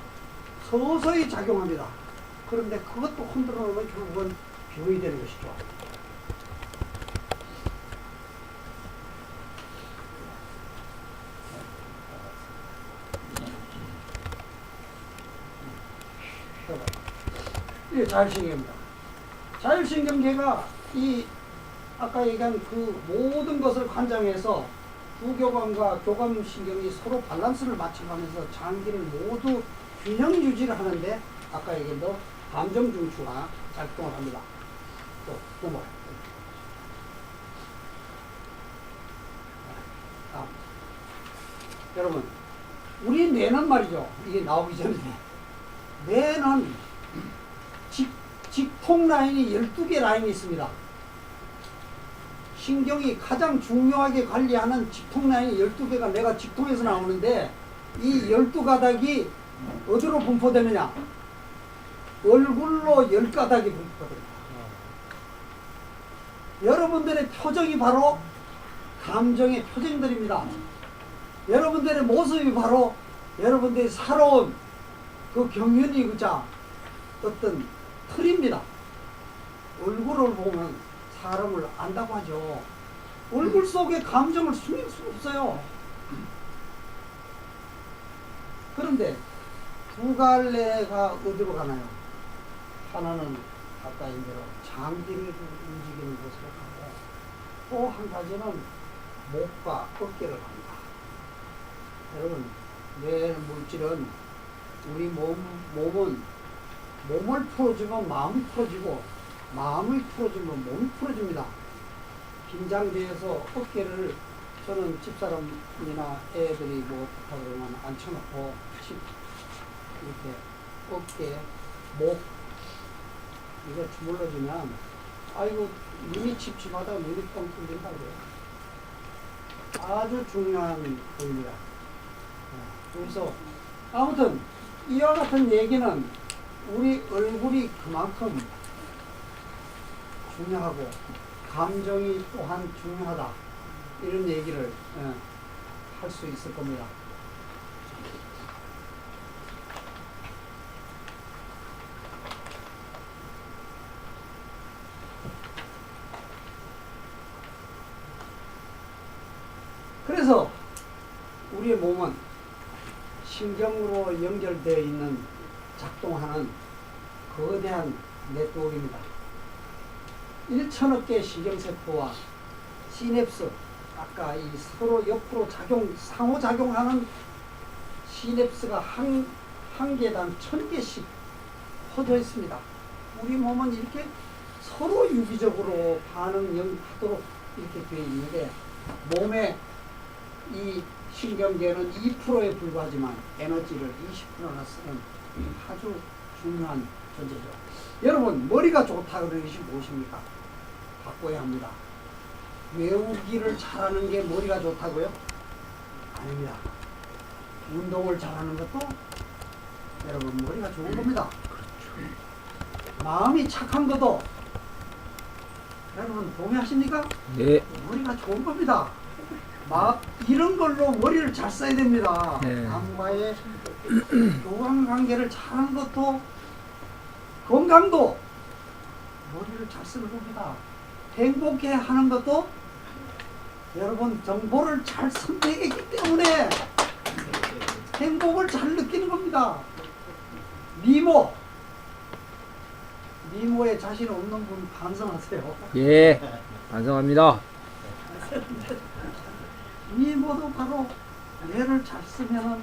서서히 작용합니다. 그런데 그것도 흔들어 놓으면 결국은 병이 되는 것이죠. 이게 자율신경입니다. 자율신경계가 이 아까 얘기한 그 모든 것을 관장해서 부교감과 교감신경이 서로 밸런스를 맞춰가면서 장기를 모두 균형 유지를 하는데 아까 얘기한 대로 감정 중추가 작동을 합니다. 또 넘어가요. 다음. 여러분, 우리 뇌는 말이죠. 이게 나오기 전에 뇌는 직통 라인이 12개 라인이 있습니다. 신경이 가장 중요하게 관리하는 직통 라인이 12개가 내가 직통에서 나오는데 이 12가닥이 어디로 분포되느냐? 얼굴로 10가닥이 분포됩니다. 여러분들의 표정이 바로 감정의 표정들입니다. 여러분들의 모습이 바로 여러분들이 살아온 그 경륜이 그자 어떤 틀입니다. 얼굴을 보면 사람을 안다고 하죠. 얼굴 속에 감정을 숨길 수 없어요. 그런데 두 갈래가 어디로 가나요? 하나는 아까 얘기한 대로 장기를 움직이는 곳으로 가고 또 한 가지는 목과 어깨를 갑니다. 여러분, 뇌 물질은 우리 몸은 몸을 풀어주면 마음이 풀어지고 마음을 풀어주면 몸이 풀어집니다. 긴장돼서 어깨를 저는 집사람이나 애들이 뭐 어떻다 그러면 앉혀놓고 이렇게 어깨, 목 이거 주물러주면 아이고 눈이 칩칩하다가 눈이 뻥 뚫린다 그래요. 아주 중요한 겁니다. 그래서 아무튼 이와 같은 얘기는 우리 얼굴이 그만큼 중요하고 감정이 또한 중요하다, 이런 얘기를 할 수 있을 겁니다. 그래서 우리의 몸은 신경으로 연결되어 있는, 작동하는 거대한 네트워크입니다. 1천억 개의 신경세포와 시냅스, 아까 이 서로 옆으로 상호작용하는 시냅스가 한 개당 1000개씩 퍼져 있습니다. 우리 몸은 이렇게 서로 유기적으로 반응하도록 이렇게 되어 있는데, 몸의 이 신경계는 2%에 불과하지만 에너지를 20%나 쓰는 아주 중요한 존재죠. 여러분, 머리가 좋다 그러는 것이 무엇입니까? 바꿔야 합니다. 외우기를 잘하는 게 머리가 좋다고요? 아닙니다. 운동을 잘하는 것도 여러분 머리가 좋은 겁니다. 마음이 착한 것도 여러분 동의하십니까? 네. 머리가 좋은 겁니다. 이런 걸로 머리를 잘 써야 됩니다. 네. 남과의 교감관계를 잘하는 것도, 건강도 머리를 잘 쓰는 겁니다. 행복해 하는 것도 여러분 정보를 잘 선택했기 때문에 행복을 잘 느끼는 겁니다. 미모에 자신 없는 분 반성하세요. 예. 반성합니다. 미모도 바로 뇌를 잘 쓰면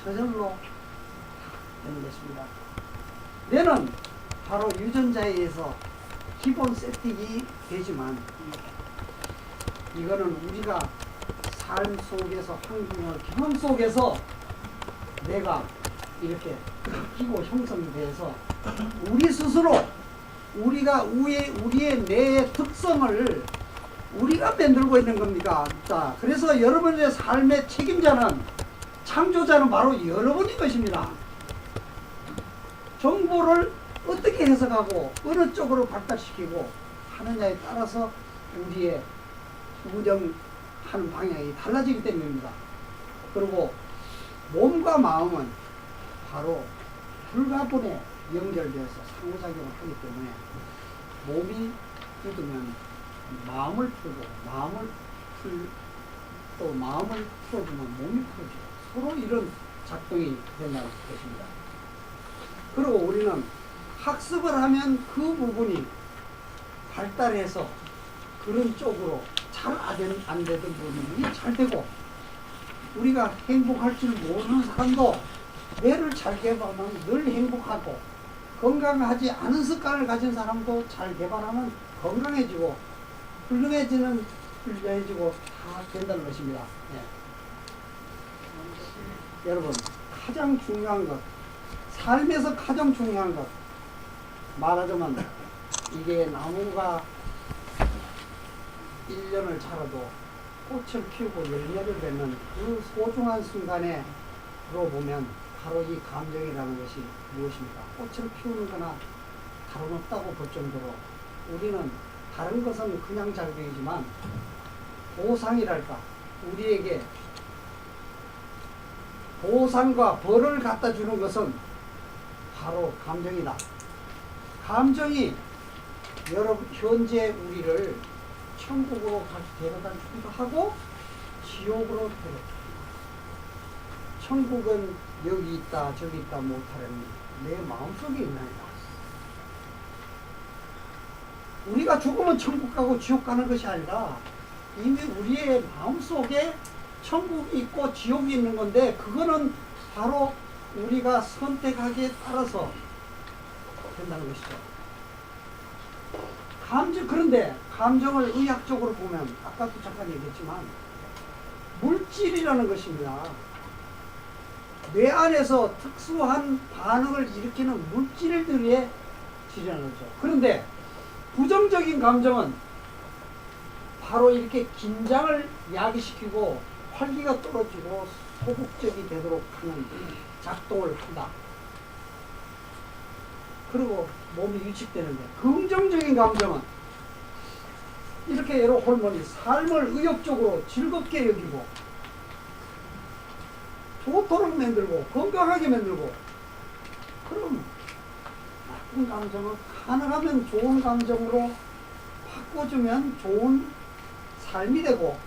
저절로 되는 것입니다. 뇌는 바로 유전자에 의해서 기본 세팅이 되지만, 이거는 우리가 삶 속에서, 환경 경험 속에서 뇌가 이렇게 바뀌고 형성이 돼서 우리 스스로 우리의 뇌의 특성을 우리가 만들고 있는 겁니다. 자, 그래서 여러분의 삶의 책임자는, 창조자는 바로 여러분인 것입니다. 정보를 어떻게 해석하고 어느 쪽으로 발달시키고 하느냐에 따라서 우리의 운영하는 방향이 달라지기 때문입니다. 그리고 몸과 마음은 바로 불가분에 연결되어서 상호작용을 하기 때문에, 몸이 굳으면 마음을 풀고, 또 마음을 풀어주면 몸이 풀어져요. 서로 이런 작동이 된다는 것입니다. 그리고 우리는 학습을 하면 그 부분이 발달해서 그런 쪽으로 잘 안 되던 부분이 잘 되고, 우리가 행복할 줄 모르는 사람도 뇌를 잘 개발하면 늘 행복하고, 건강하지 않은 습관을 가진 사람도 잘 개발하면 건강해지고 훌륭해지고 다 된다는 것입니다. 여러분, 가장 중요한 것, 삶에서 가장 중요한 것, 말하자면 이게 나무가 1년을 자라도 꽃을 피우고 열매를 맺는 그 소중한 순간에 들어보면 바로 이 감정이라는 것이 무엇입니까? 꽃을 피우는 거나 다름없다고 볼 정도로, 우리는 다른 것은 그냥 작용이지만 보상이랄까, 우리에게 보상과 벌을 갖다 주는 것은 바로 감정이다. 감정이 여러분 현재 우리를 천국으로 데려다 주기도 하고 지옥으로 데려다. 천국은 여기 있다 저기 있다 못하려니 내 마음속에 있나이다. 우리가 죽으면 천국 가고 지옥 가는 것이 아니라 이미 우리의 마음속에 천국이 있고 지옥이 있는 건데, 그거는 바로 우리가 선택하기에 따라서 된다는 것이죠. 그런데 감정을 의학적으로 보면, 아까도 잠깐 얘기했지만 물질이라는 것입니다. 뇌 안에서 특수한 반응을 일으키는 물질들에 지정하는 거죠. 그런데 부정적인 감정은 바로 이렇게 긴장을 야기시키고 활기가 떨어지고 소극적이 되도록 하는 작동을 한다. 그리고 몸이 위축되는데 긍정적인 감정은 이렇게 여러 호르몬이 삶을 의욕적으로 즐겁게 여기고 좋도록 만들고 건강하게 만들고 그럼 나쁜 감정은 가능하면 좋은 감정으로 바꿔주면 좋은 삶이 되고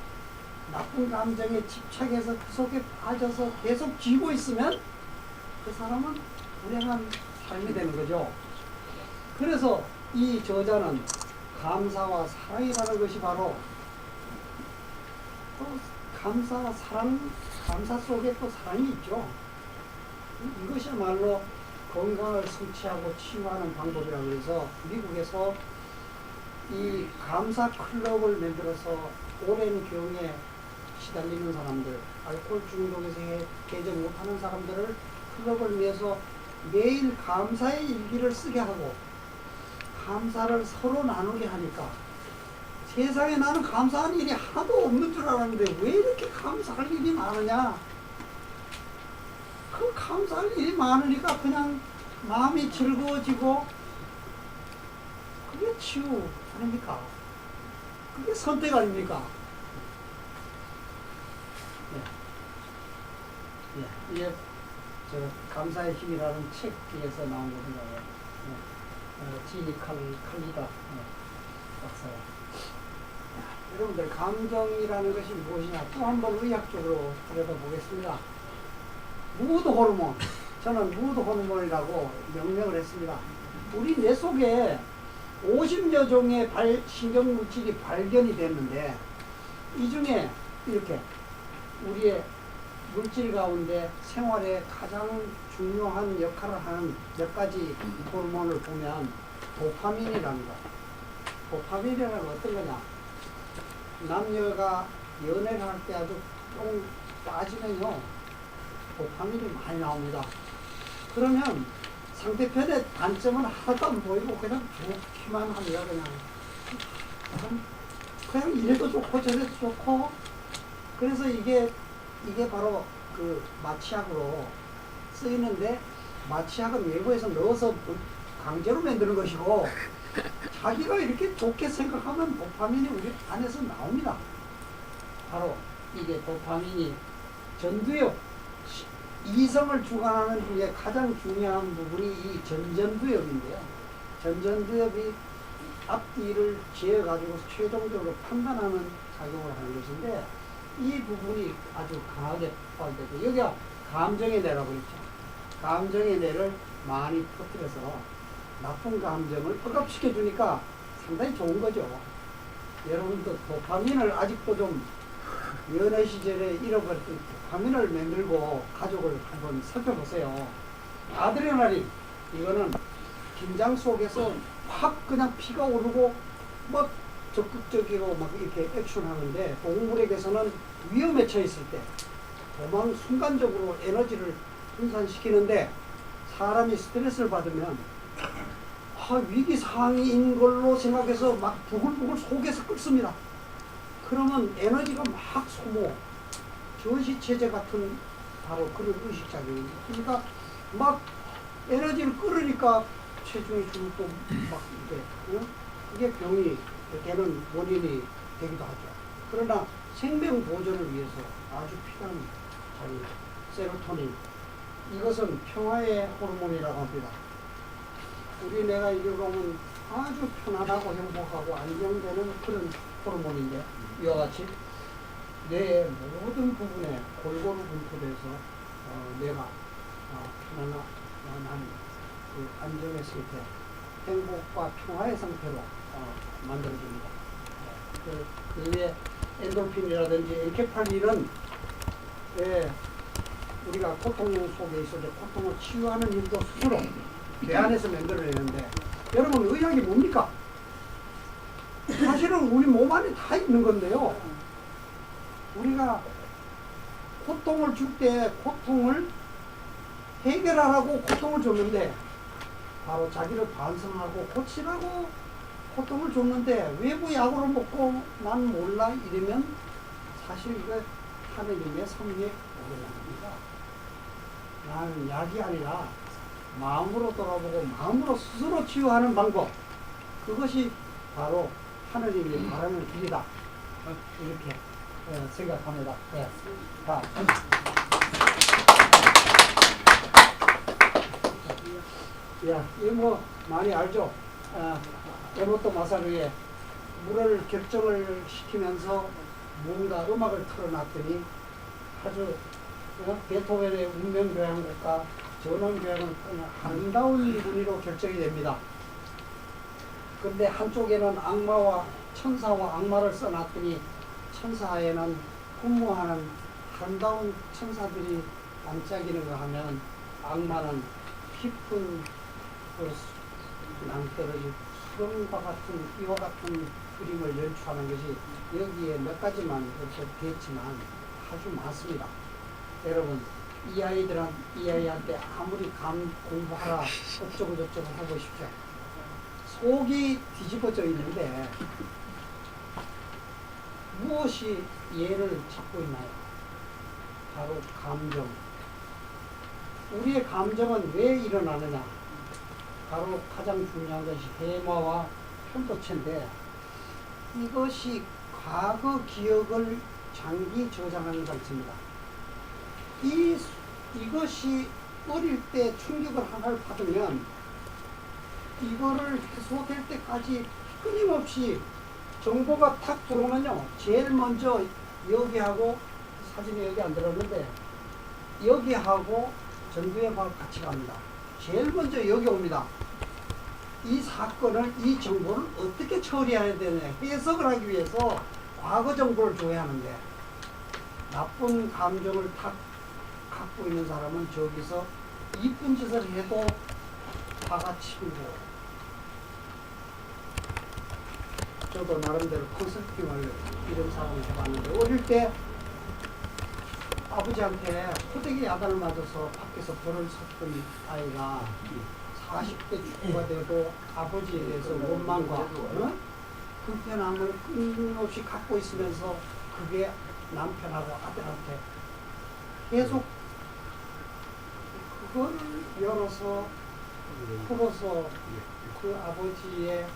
나쁜 감정에 집착해서 그 속에 빠져서 계속 쥐고 있으면 그 사람은 불행한 삶이 되는 거죠. 그래서 이 저자는 감사와 사랑이라는 것이 바로 또 감사와 사랑, 감사 속에 또 사랑이 있죠. 이것이야말로 건강을 성취하고 치유하는 방법이라고 해서 미국에서 이 감사 클럽을 만들어서 오랜 병에 시달리는 사람들, 알코올 중독에서 해결 못하는 사람들을 클럽을 위해서 매일 감사의 일기를 쓰게 하고 감사를 서로 나누게 하니까 세상에 나는 감사한 일이 하나도 없는 줄 알았는데 왜 이렇게 감사할 일이 많으냐? 그 감사할 일이 많으니까 그냥 마음이 즐거워지고 그게 치유 아닙니까? 그게 선택 아닙니까? 이게 저 감사의 힘이라는 책에서 나온 거거든요. 지니 칼리다 박사가. 여러분들 감정이라는 것이 무엇이냐 또 한번 의학적으로 들여다보겠습니다. 무드 호르몬, 저는 무드 호르몬이라고 명명을 했습니다. 우리 뇌 속에 50여 종의 신경물질이 발견이 됐는데 이 중에 이렇게 우리의 물질 가운데 생활에 가장 중요한 역할을 하는 몇 가지 호르몬을 보면 도파민이라는 거. 도파민이라는 건 어떤 거냐? 남녀가 연애를 할 때 아주 똥 빠지면요 도파민이 많이 나옵니다. 그러면 상대편의 단점은 하나도 안 보이고 그냥 좋기만 합니다. 그냥 이래도 좋고 저래도 좋고. 그래서 이게 바로 그 마취약으로 쓰이는데 마취약은 외부에서 넣어서 강제로 만드는 것이고 자기가 이렇게 좋게 생각하면 도파민이 우리 안에서 나옵니다. 바로 이게 도파민이 전두엽, 이성을 주관하는 중에 가장 중요한 부분이 이 전전두엽인데요. 전전두엽이 앞뒤를 지어가지고 최종적으로 판단하는 작용을 하는 것인데 이 부분이 아주 강하게 폭발되고 여기가 감정의 뇌라고 했죠. 감정의 뇌를 많이 터뜨려서 나쁜 감정을 억압시켜 주니까 상당히 좋은 거죠. 여러분도 도파민을 아직도 좀 연애 시절에 잃어버렸던 도파민을 만들고 가족을 한번 살펴보세요. 아드레날린, 이거는 긴장 속에서 확 그냥 피가 오르고 막 적극적이고 막 이렇게 액션하는데 동물에게서는 위험에 처했을 때 도망 순간적으로 에너지를 분산시키는데 사람이 스트레스를 받으면 위기 상황인 걸로 생각해서 막 부글부글 속에서 끓습니다. 그러면 에너지가 막 소모, 전시체제 같은 바로 그런 의식작용입니다. 그러니까 막 에너지를 끌으니까 체중이 줄고 막 이게 그게 병이 되는 원인이 되기도 하죠. 그러나 생명 보존을 위해서 아주 필요한 자리, 세로토닌, 이것은 평화의 호르몬이라고 합니다. 우리 뇌가 이걸 보면 아주 편안하고 행복하고 안정되는 그런 호르몬인데 이와 같이 뇌의 모든 부분에 골고루 분포돼서 뇌가 편안한 그 안정의 상태, 행복과 평화의 상태로 만들어줍니다. 그 외에 엔돌핀이라든지 엔케팔린은 우리가 고통 속에 있어서 고통을 치유하는 일도 스스로 뇌 안에서 만들어내는데 여러분 의학이 뭡니까? 사실은 우리 몸 안에 다 있는 건데요. 우리가 고통을 줄 때 고통을 해결하라고 고통을 줬는데 바로 자기를 반성하고 고치라고 고통을 줬는데 외부 약으로 먹고 난 몰라 이러면 사실 이거 하느님의 섭리에 오르납니다. 나는 약이 아니라 마음으로 돌아보고 마음으로 스스로 치유하는 방법, 그것이 바로 하느님이 바라는 길이다, 이렇게 생각합니다. 네. 자, 야, 이거 뭐 많이 알죠? 에모토 마사루의 물을 결정을 시키면서 뭔가 음악을 틀어놨더니 아주 베토벤의 운명교향곡과 전원교향을 아름다운 문의로 결정이 됩니다. 그런데 한쪽에는 악마와 천사와 악마를 써놨더니 천사에는 훈무하는 아름다운 천사들이 반짝이는가 하면 악마는 깊은 낭떠러지 수렁과 같은 이와 같은 그림을 연출하는 것이 여기에 몇 가지만 이렇게 됐지만 아주 많습니다. 여러분, 이 아이한테 아무리 공부하라 어쩌고 저쩌고 해보십시오. 속이 뒤집어져 있는데 무엇이 얘를 잡고 있나요? 바로 감정. 우리의 감정은 왜 일어나느냐? 바로 가장 중요한 것이 해마와 편도체인데, 이것이 과거 기억을 장기 저장하는 장치입니다. 이것이 어릴 때 충격을 하나를 받으면 이거를 해소될 때까지 끊임없이 정보가 탁 들어오면요, 제일 먼저 여기하고, 사진이 여기 안 들었는데 여기하고 전두엽하고 같이 갑니다. 제일 먼저 여기 옵니다. 이 사건을, 이 정보를 어떻게 처리해야 되냐, 해석을 하기 위해서 과거 정보를 줘야 하는데, 나쁜 감정을 탁 갖고 있는 사람은 저기서 이쁜 짓을 해도 화가 치고, 저도 나름대로 컨설팅을 이런 상황을 해봤는데, 어릴 때 아버지한테 호되게 야단을 맞아서 밖에서 벌을 섰던 아이가 40대 축구가 되고 아버지에 대해서 원망과 불편함을 끊임없이 갖고 있으면서 그게 남편하고 아들한테 계속 그걸 열어서 풀어서 그 아버지의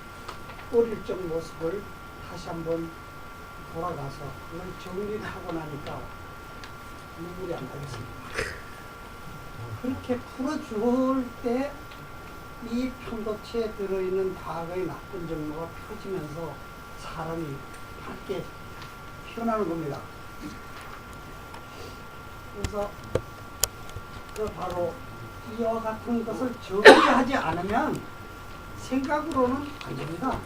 어릴 적 모습을 다시 한번 돌아가서 그걸 정리를 하고 나니까 눈물이 안 나겠습니다. 그렇게 풀어줄 때 이 편도체에 들어있는 과거의 나쁜 정보가 펴지면서 사람이 밝게 피어나는 겁니다. 그래서 그 바로 이와 같은 것을 정리하지 않으면 생각으로는 안 됩니다.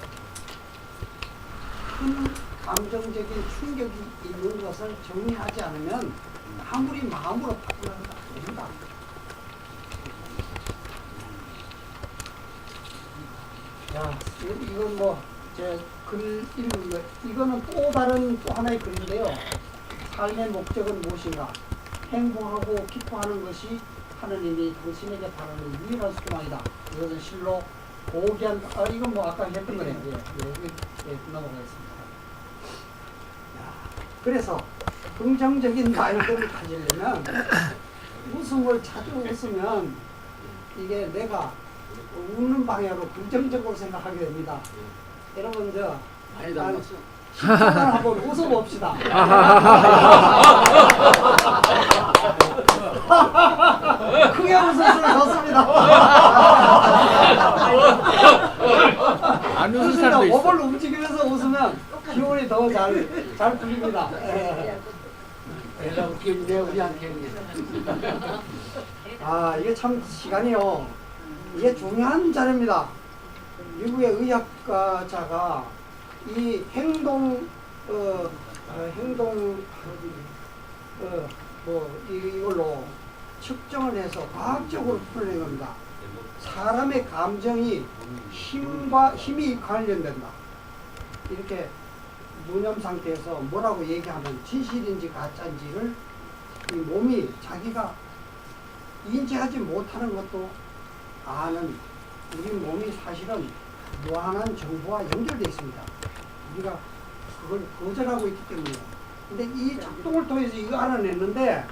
큰 감정적인 충격이 있는 것을 정리하지 않으면 아무리 마음으로 바꾸려도 안 됩니다. 야, 이건 뭐 제 글 읽은 거, 이거는 또 다른 또 하나의 글인데요. 삶의 목적은 무엇인가? 행복하고 기뻐하는 것이 하느님이 당신에게 바라는 유일한 소망이다. 이것은 실로 고귀한, 이건 뭐 아까 했던 거네요. 넘어가겠습니다. 그래서 긍정적인 마인드를 가지려면, 웃음을 자주 웃으면 이게 내가 웃는 방향으로 긍정적으로 생각하게 됩니다. 여러분, 많이 닮았어. 10초간 한번 웃어봅시다. 크게 웃을수록 좋습니다. 안 웃을 사람도 있어. 몸을 움직이면서 웃으면 기운이 더 잘 풀립니다. 내가 웃기는데 우리한테. 이게 참 시간이요. 이게 중요한 자료입니다. 미국의 의학자가 이 이걸로 측정을 해서 과학적으로 풀어낸 겁니다. 사람의 감정이 힘이 관련된다. 이렇게 무념 상태에서 뭐라고 얘기하면 진실인지 가짜인지를 이 몸이 자기가 인지하지 못하는 것도 아는, 우리 몸이 사실은 무한한 정보와 연결되어 있습니다. 우리가 그걸 거절하고 있기 때문에. 근데 이 작동을 통해서 이거 알아냈는데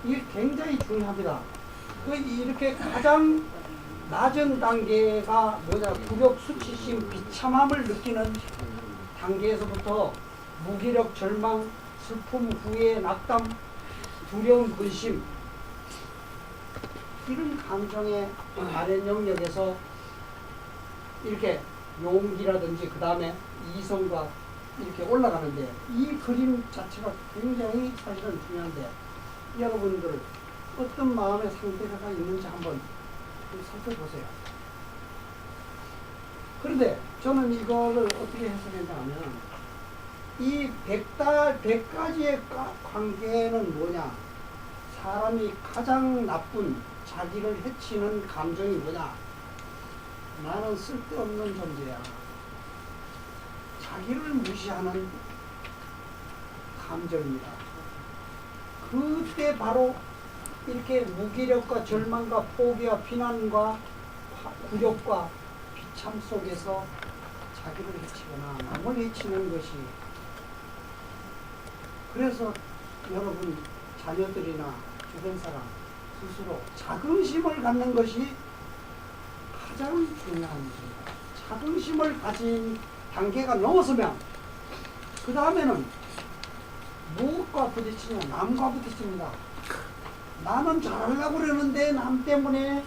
이게 굉장히 중요합니다. 이렇게 가장 낮은 단계가 뭐냐, 굴욕, 수치심, 비참함을 느끼는 단계에서부터 무기력, 절망, 슬픔, 후회, 낙담, 두려움, 근심, 이런 감정의 아래 영역에서 이렇게 용기라든지 그 다음에 이성과 이렇게 올라가는데, 이 그림 자체가 굉장히 사실은 중요한데, 여러분들 어떤 마음의 상태가 있는지 한번 살펴보세요. 그런데 저는 이거를 어떻게 해석했냐 하면, 이 100가지의 관계는 뭐냐, 사람이 가장 나쁜 자기를 해치는 감정이 뭐냐, 나는 쓸데없는 존재야. 자기를 무시하는 감정입니다. 그때 바로 이렇게 무기력과 절망과 포기와 비난과 굴욕과 비참 속에서 자기를 해치거나 남을 해치는 것이, 그래서 여러분 자녀들이나 주변 사람 스스로 자긍심을 갖는 것이 가장 중요한 일입니다. 자긍심을 가진 단계가 넘어서면 그 다음에는 무엇과 부딪히냐, 남과 부딪힙니다. 나는 잘하려고 그러는데 남 때문에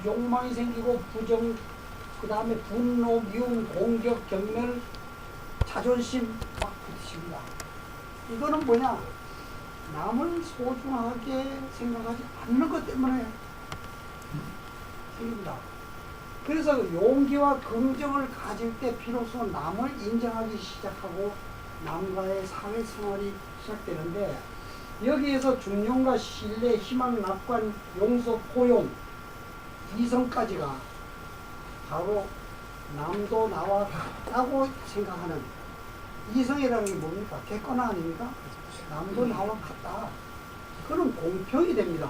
욕망이 생기고 부정, 그 다음에 분노, 미움, 공격, 경멸, 자존심 막 부딪힙니다. 이거는 뭐냐, 남을 소중하게 생각하지 않는 것 때문에 생깁니다. 그래서 용기와 긍정을 가질 때 비로소 남을 인정하기 시작하고 남과의 사회생활이 시작되는데, 여기에서 중용과 신뢰, 희망, 낙관, 용서, 포용, 이성까지가 바로 남도 나와 같다고 생각하는, 이성이라는 게 뭡니까? 객관화 아닙니까? 남도 나와 같다. 그런 공평이 됩니다.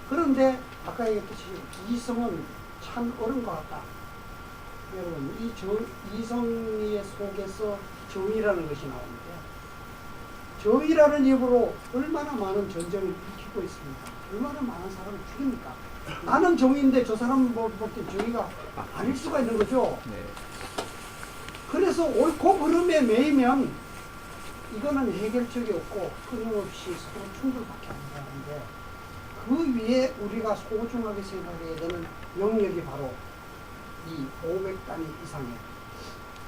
그런데 아까 얘기했듯이 이성은 참 어려운 것 같다. 여러분, 이성의 속에서 정의라는 것이 나오는데, 정의라는 이름으로 얼마나 많은 전쟁을 일으키고 있습니다. 얼마나 많은 사람을 죽입니까? 나는 정의인데 저 사람은 볼 때 정의가 아닐 수가 있는 거죠. 네. 그래서 옳고 그름에 매이면 이거는 해결책이 없고 끊임없이 서로 충돌밖에 안 되는데, 그 위에 우리가 소중하게 생각해야 되는 영역이 바로 이 500단위 이상의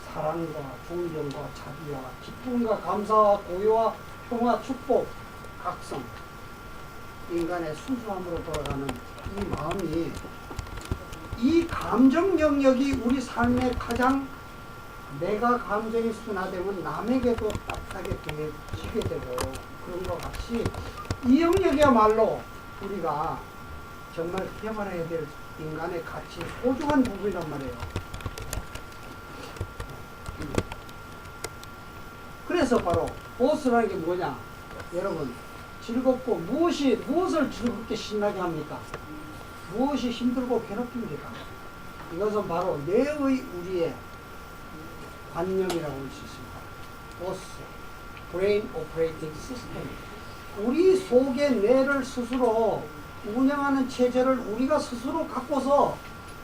사랑과 존경과 자비와 기쁨과 감사와 고요와 평화, 축복, 각성, 인간의 순수함으로 돌아가는 이 마음이, 이 감정 영역이 우리 삶의 가장, 내가 감정이 순화되면 남에게도 따뜻하게 대해지게 되고, 그런 것 같이 이 영역이야말로 우리가 정말 개발해야 될 인간의 가치, 소중한 부분이란 말이에요. 그래서 바로 보스라는 게 뭐냐, 여러분, 즐겁고 무엇을 즐겁게 신나게 합니까? 무엇이 힘들고 괴롭힙니까? 이것은 바로 뇌의 우리의 관념이라고 할 수 있습니다. 보스, Brain Operating System. 우리 속의 뇌를 스스로 운영하는 체제를 우리가 스스로 갖고서,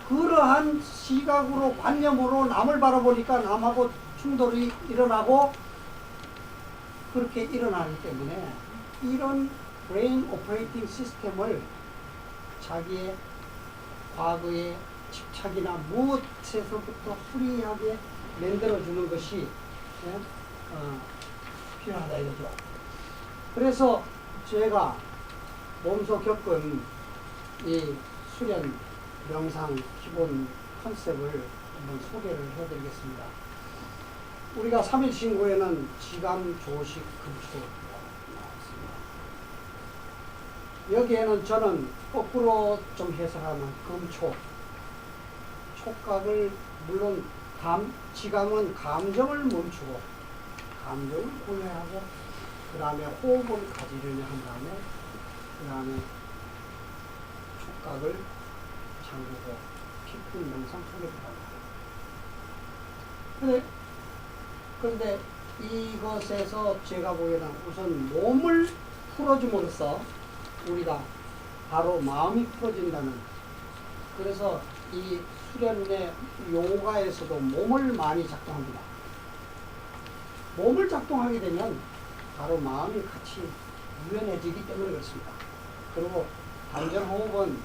그러한 시각으로, 관념으로 남을 바라보니까 남하고 충돌이 일어나고 그렇게 일어나기 때문에, 이런 브레인 오퍼레이팅 시스템을 자기의 과거의 집착이나 무엇에서부터 프리하게 만들어주는 것이 필요하다 이거죠. 그래서 제가 몸소 겪은 이 수련 명상 기본 컨셉을 한번 소개를 해드리겠습니다. 우리가 3일 신고에는 지감, 조식, 금초 나왔습니다. 여기에는 저는 거꾸로 좀 해석하면 금초, 촉각을, 물론 지감은 감정을 멈추고 감정을 고려하고, 그 다음에 호흡을 가지려고 한 다음에, 그 다음에 촉각을 잠그고, 깊은 명상 속에 들어간다. 그런데 이것에서 제가 보기에는 우선 몸을 풀어줌으로써 우리가 바로 마음이 풀어진다는, 그래서 이 수련의 요가에서도 몸을 많이 작동합니다. 몸을 작동하게 되면 바로 마음이 같이 유연해지기 때문에 그렇습니다. 그리고 단전호흡은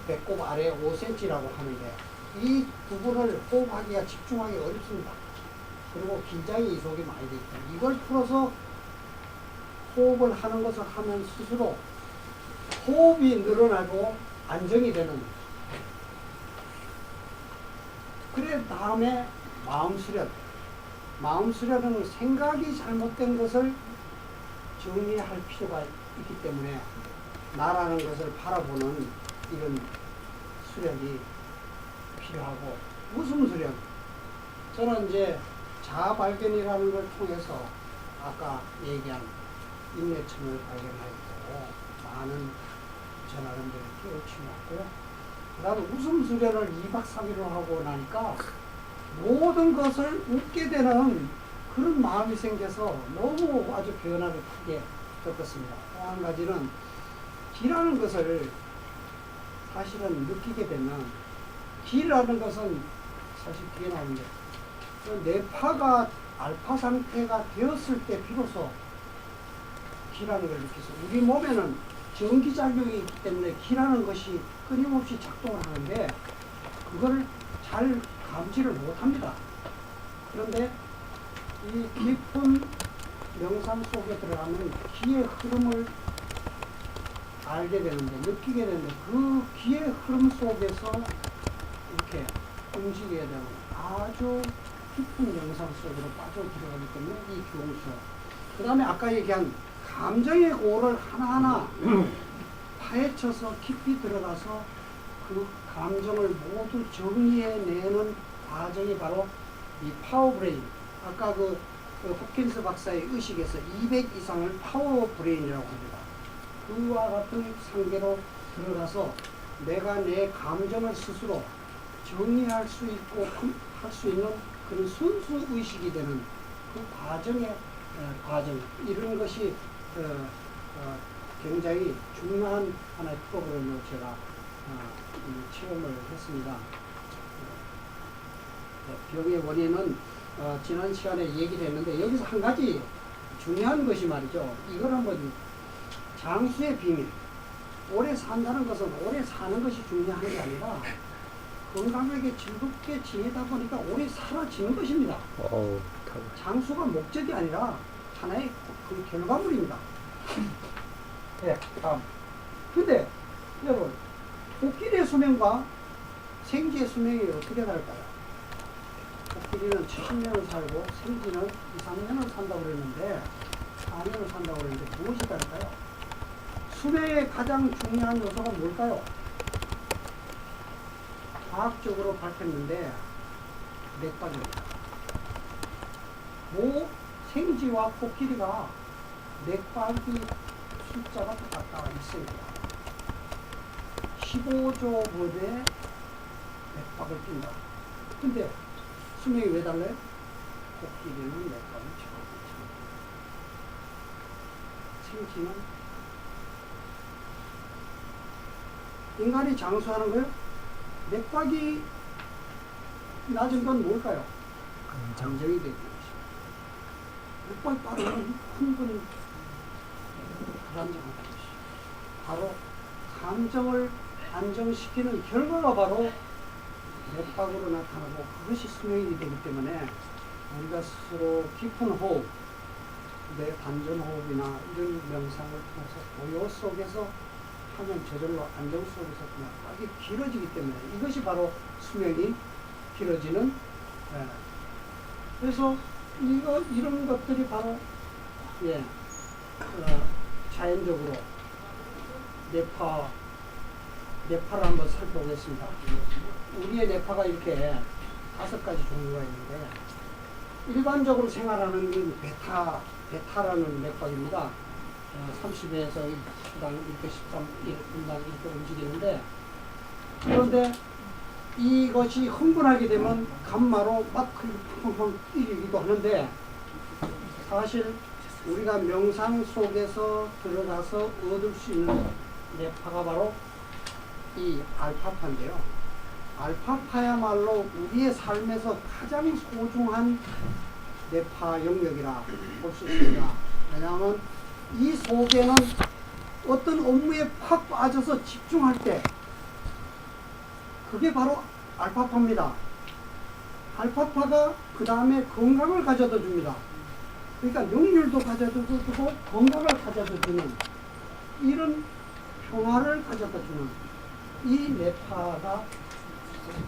배꼽 아래 5cm라고 하는데 이 부분을 호흡하기가 집중하기 어렵습니다. 그리고 긴장이 이 속에 많이 되어 있다. 이걸 풀어서 호흡을 하는 것을 하면 스스로 호흡이 늘어나고 안정이 되는, 그래 다음에 마음 수련. 마음 수련은 생각이 잘못된 것을 정리할 필요가 있기 때문에 나라는 것을 바라보는 이런 수련이 필요하고, 무슨 수련? 저는 이제 자아 발견이라는 걸 통해서 아까 얘기한 인내천을 발견하고 많은 전화람들을 깨우치고, 그 다음에 웃음 수련을 2박 3일을 하고 나니까 모든 것을 웃게 되는 그런 마음이 생겨서 너무 아주 변화를 크게 겪었습니다. 또 한 가지는 기라는 것을 사실은 느끼게 되면, 기라는 것은 사실 뒤에 나오는데 뇌파가 알파 상태가 되었을 때 비로소 기라는 걸 느껴서, 우리 몸에는 전기작용이 있기 때문에 기라는 것이 끊임없이 작동을 하는데 그걸 잘 감지를 못합니다. 그런데 이 깊은 명상 속에 들어가면 기의 흐름을 알게 되는데, 느끼게 되는데, 그 기의 흐름 속에서 이렇게 움직여야 되는 아주 깊은 명상 속으로 빠져들어가기 때문에 이 교훈수. 그 다음에 아까 얘기한 감정의 고를 하나하나 파헤쳐서 깊이 들어가서 그 감정을 모두 정리해내는 과정이 바로 이 파워브레인. 아까 그 홉킨스 박사의 의식에서 200 이상을 파워브레인이라고 합니다. 그와 같은 상태로 들어가서 내가 내 감정을 스스로 정리할 수 있고 할 수 있는 그런 순수 의식이 되는 그 과정의 과정, 이런 것이 굉장히 중요한 하나의 프로그램으로 제가 체험을 했습니다. 병의 원인은 지난 시간에 얘기를 했는데, 여기서 한 가지 중요한 것이 말이죠. 이걸 한번, 장수의 비밀. 오래 산다는 것은 오래 사는 것이 중요한 게 아니라 건강하게 즐겁게 지내다 보니까 오래 살아지는 것입니다. 장수가 목적이 아니라 하나의 그 결과물입니다. 네, 다음. 근데 여러분, 코끼리의 수명과 생쥐의 수명이 어떻게 다를까요? 코끼리는 70년을 살고 생쥐는 2, 3년을 산다고 그랬는데, 4년을 산다고 그랬는데 무엇이 다를까요? 수명의 가장 중요한 요소가 뭘까요? 과학적으로 밝혔는데 맥박입니다. 생쥐와 코끼리가 맥박이 숫자가 똑같다, 있습니다. 15조 법에 맥박을 띈다. 근데 수명이 왜 달라요? 코끼리는 맥박이 적어요. 생쥐는, 인간이 장수하는 거예요? 맥박이 낮은 건 뭘까요? 감정이 되는 것입니다. 맥박이 빠르면 흥분, 불안정하다는 것이죠. 바로 감정을 안정시키는 결과가 바로 맥박으로 나타나고, 그것이 수명이 되기 때문에 우리가 스스로 깊은 호흡, 내 단전호흡이나 이런 명상을 통해서 고요 속에서 하면 저절로 안정 속에서 맥박이 길어지기 때문에 이것이 바로 수명이 길어지는, 그래서 이런 것들이 바로 자연적으로 뇌파를 한번 살펴보겠습니다. 우리의 뇌파가 이렇게 5가지 종류가 있는데, 일반적으로 생활하는 건 베타라는 뇌파입니다. 30에서 1초당 이렇게 13분당 이렇게 움직이는데, 그런데 이것이 흥분하게 되면 감마로 막 펑펑 뛰기도 하는데 사실 우리가 명상 속에서 들어가서 얻을 수 있는 뇌파가 바로 이 알파파인데요. 알파파야말로 우리의 삶에서 가장 소중한 뇌파 영역이라 볼 수 있습니다. 왜냐하면 이 속에는 어떤 업무에 팍 빠져서 집중할 때 그게 바로 알파파입니다. 알파파가 그 다음에 건강을 가져다 줍니다. 그러니까 능률도 가져다 주고 건강을 가져다 주는 이런 평화를 가져다 주는 이 뇌파가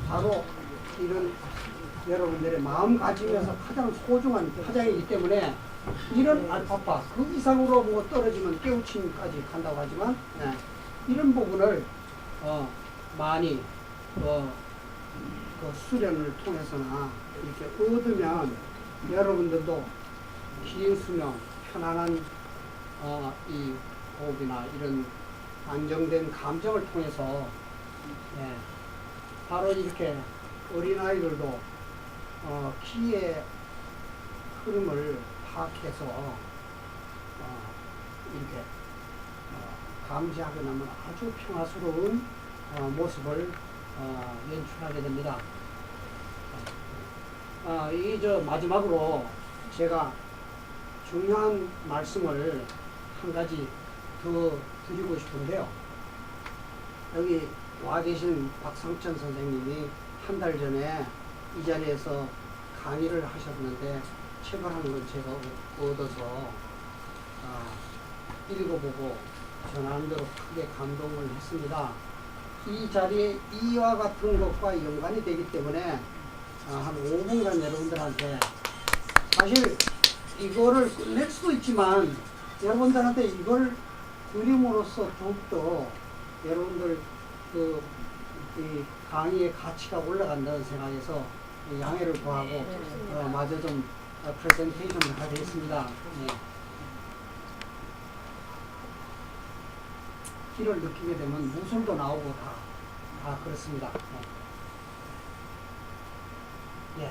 바로 이런 여러분들의 마음가짐에서 가장 소중한 파장이기 때문에 이런 알파파 그 이상으로 뭐 떨어지면 깨우침까지 간다고 하지만 이런 부분을 많이 그 수련을 통해서나 이렇게 얻으면 여러분들도 긴 수명 편안한 이 호흡이나 이런 안정된 감정을 통해서 바로 이렇게 어린아이들도 기의 흐름을 파악해서 이렇게 감지하게 되면 아주 평화스러운 모습을 연출하게 됩니다. 마지막으로 제가 중요한 말씀을 한 가지 더 드리고 싶은데요. 여기 와 계신 박상천 선생님이 한 달 전에 이 자리에서 강의를 하셨는데 책을 한 권 제가 얻어서 읽어보고 전하는 대로 크게 감동을 했습니다. 이 자리에 이와 같은 것과 연관이 되기 때문에 한 5분간 여러분들한테 사실 이거를 끝낼 수도 있지만 여러분들한테 이걸 드림으로써 더욱더 여러분들 이 강의의 가치가 올라간다는 생각에서 양해를 구하고 마저 좀 프레젠테이션을 하겠습니다. 길을 느끼게 되면 무술도 나오고 다 그렇습니다. 예.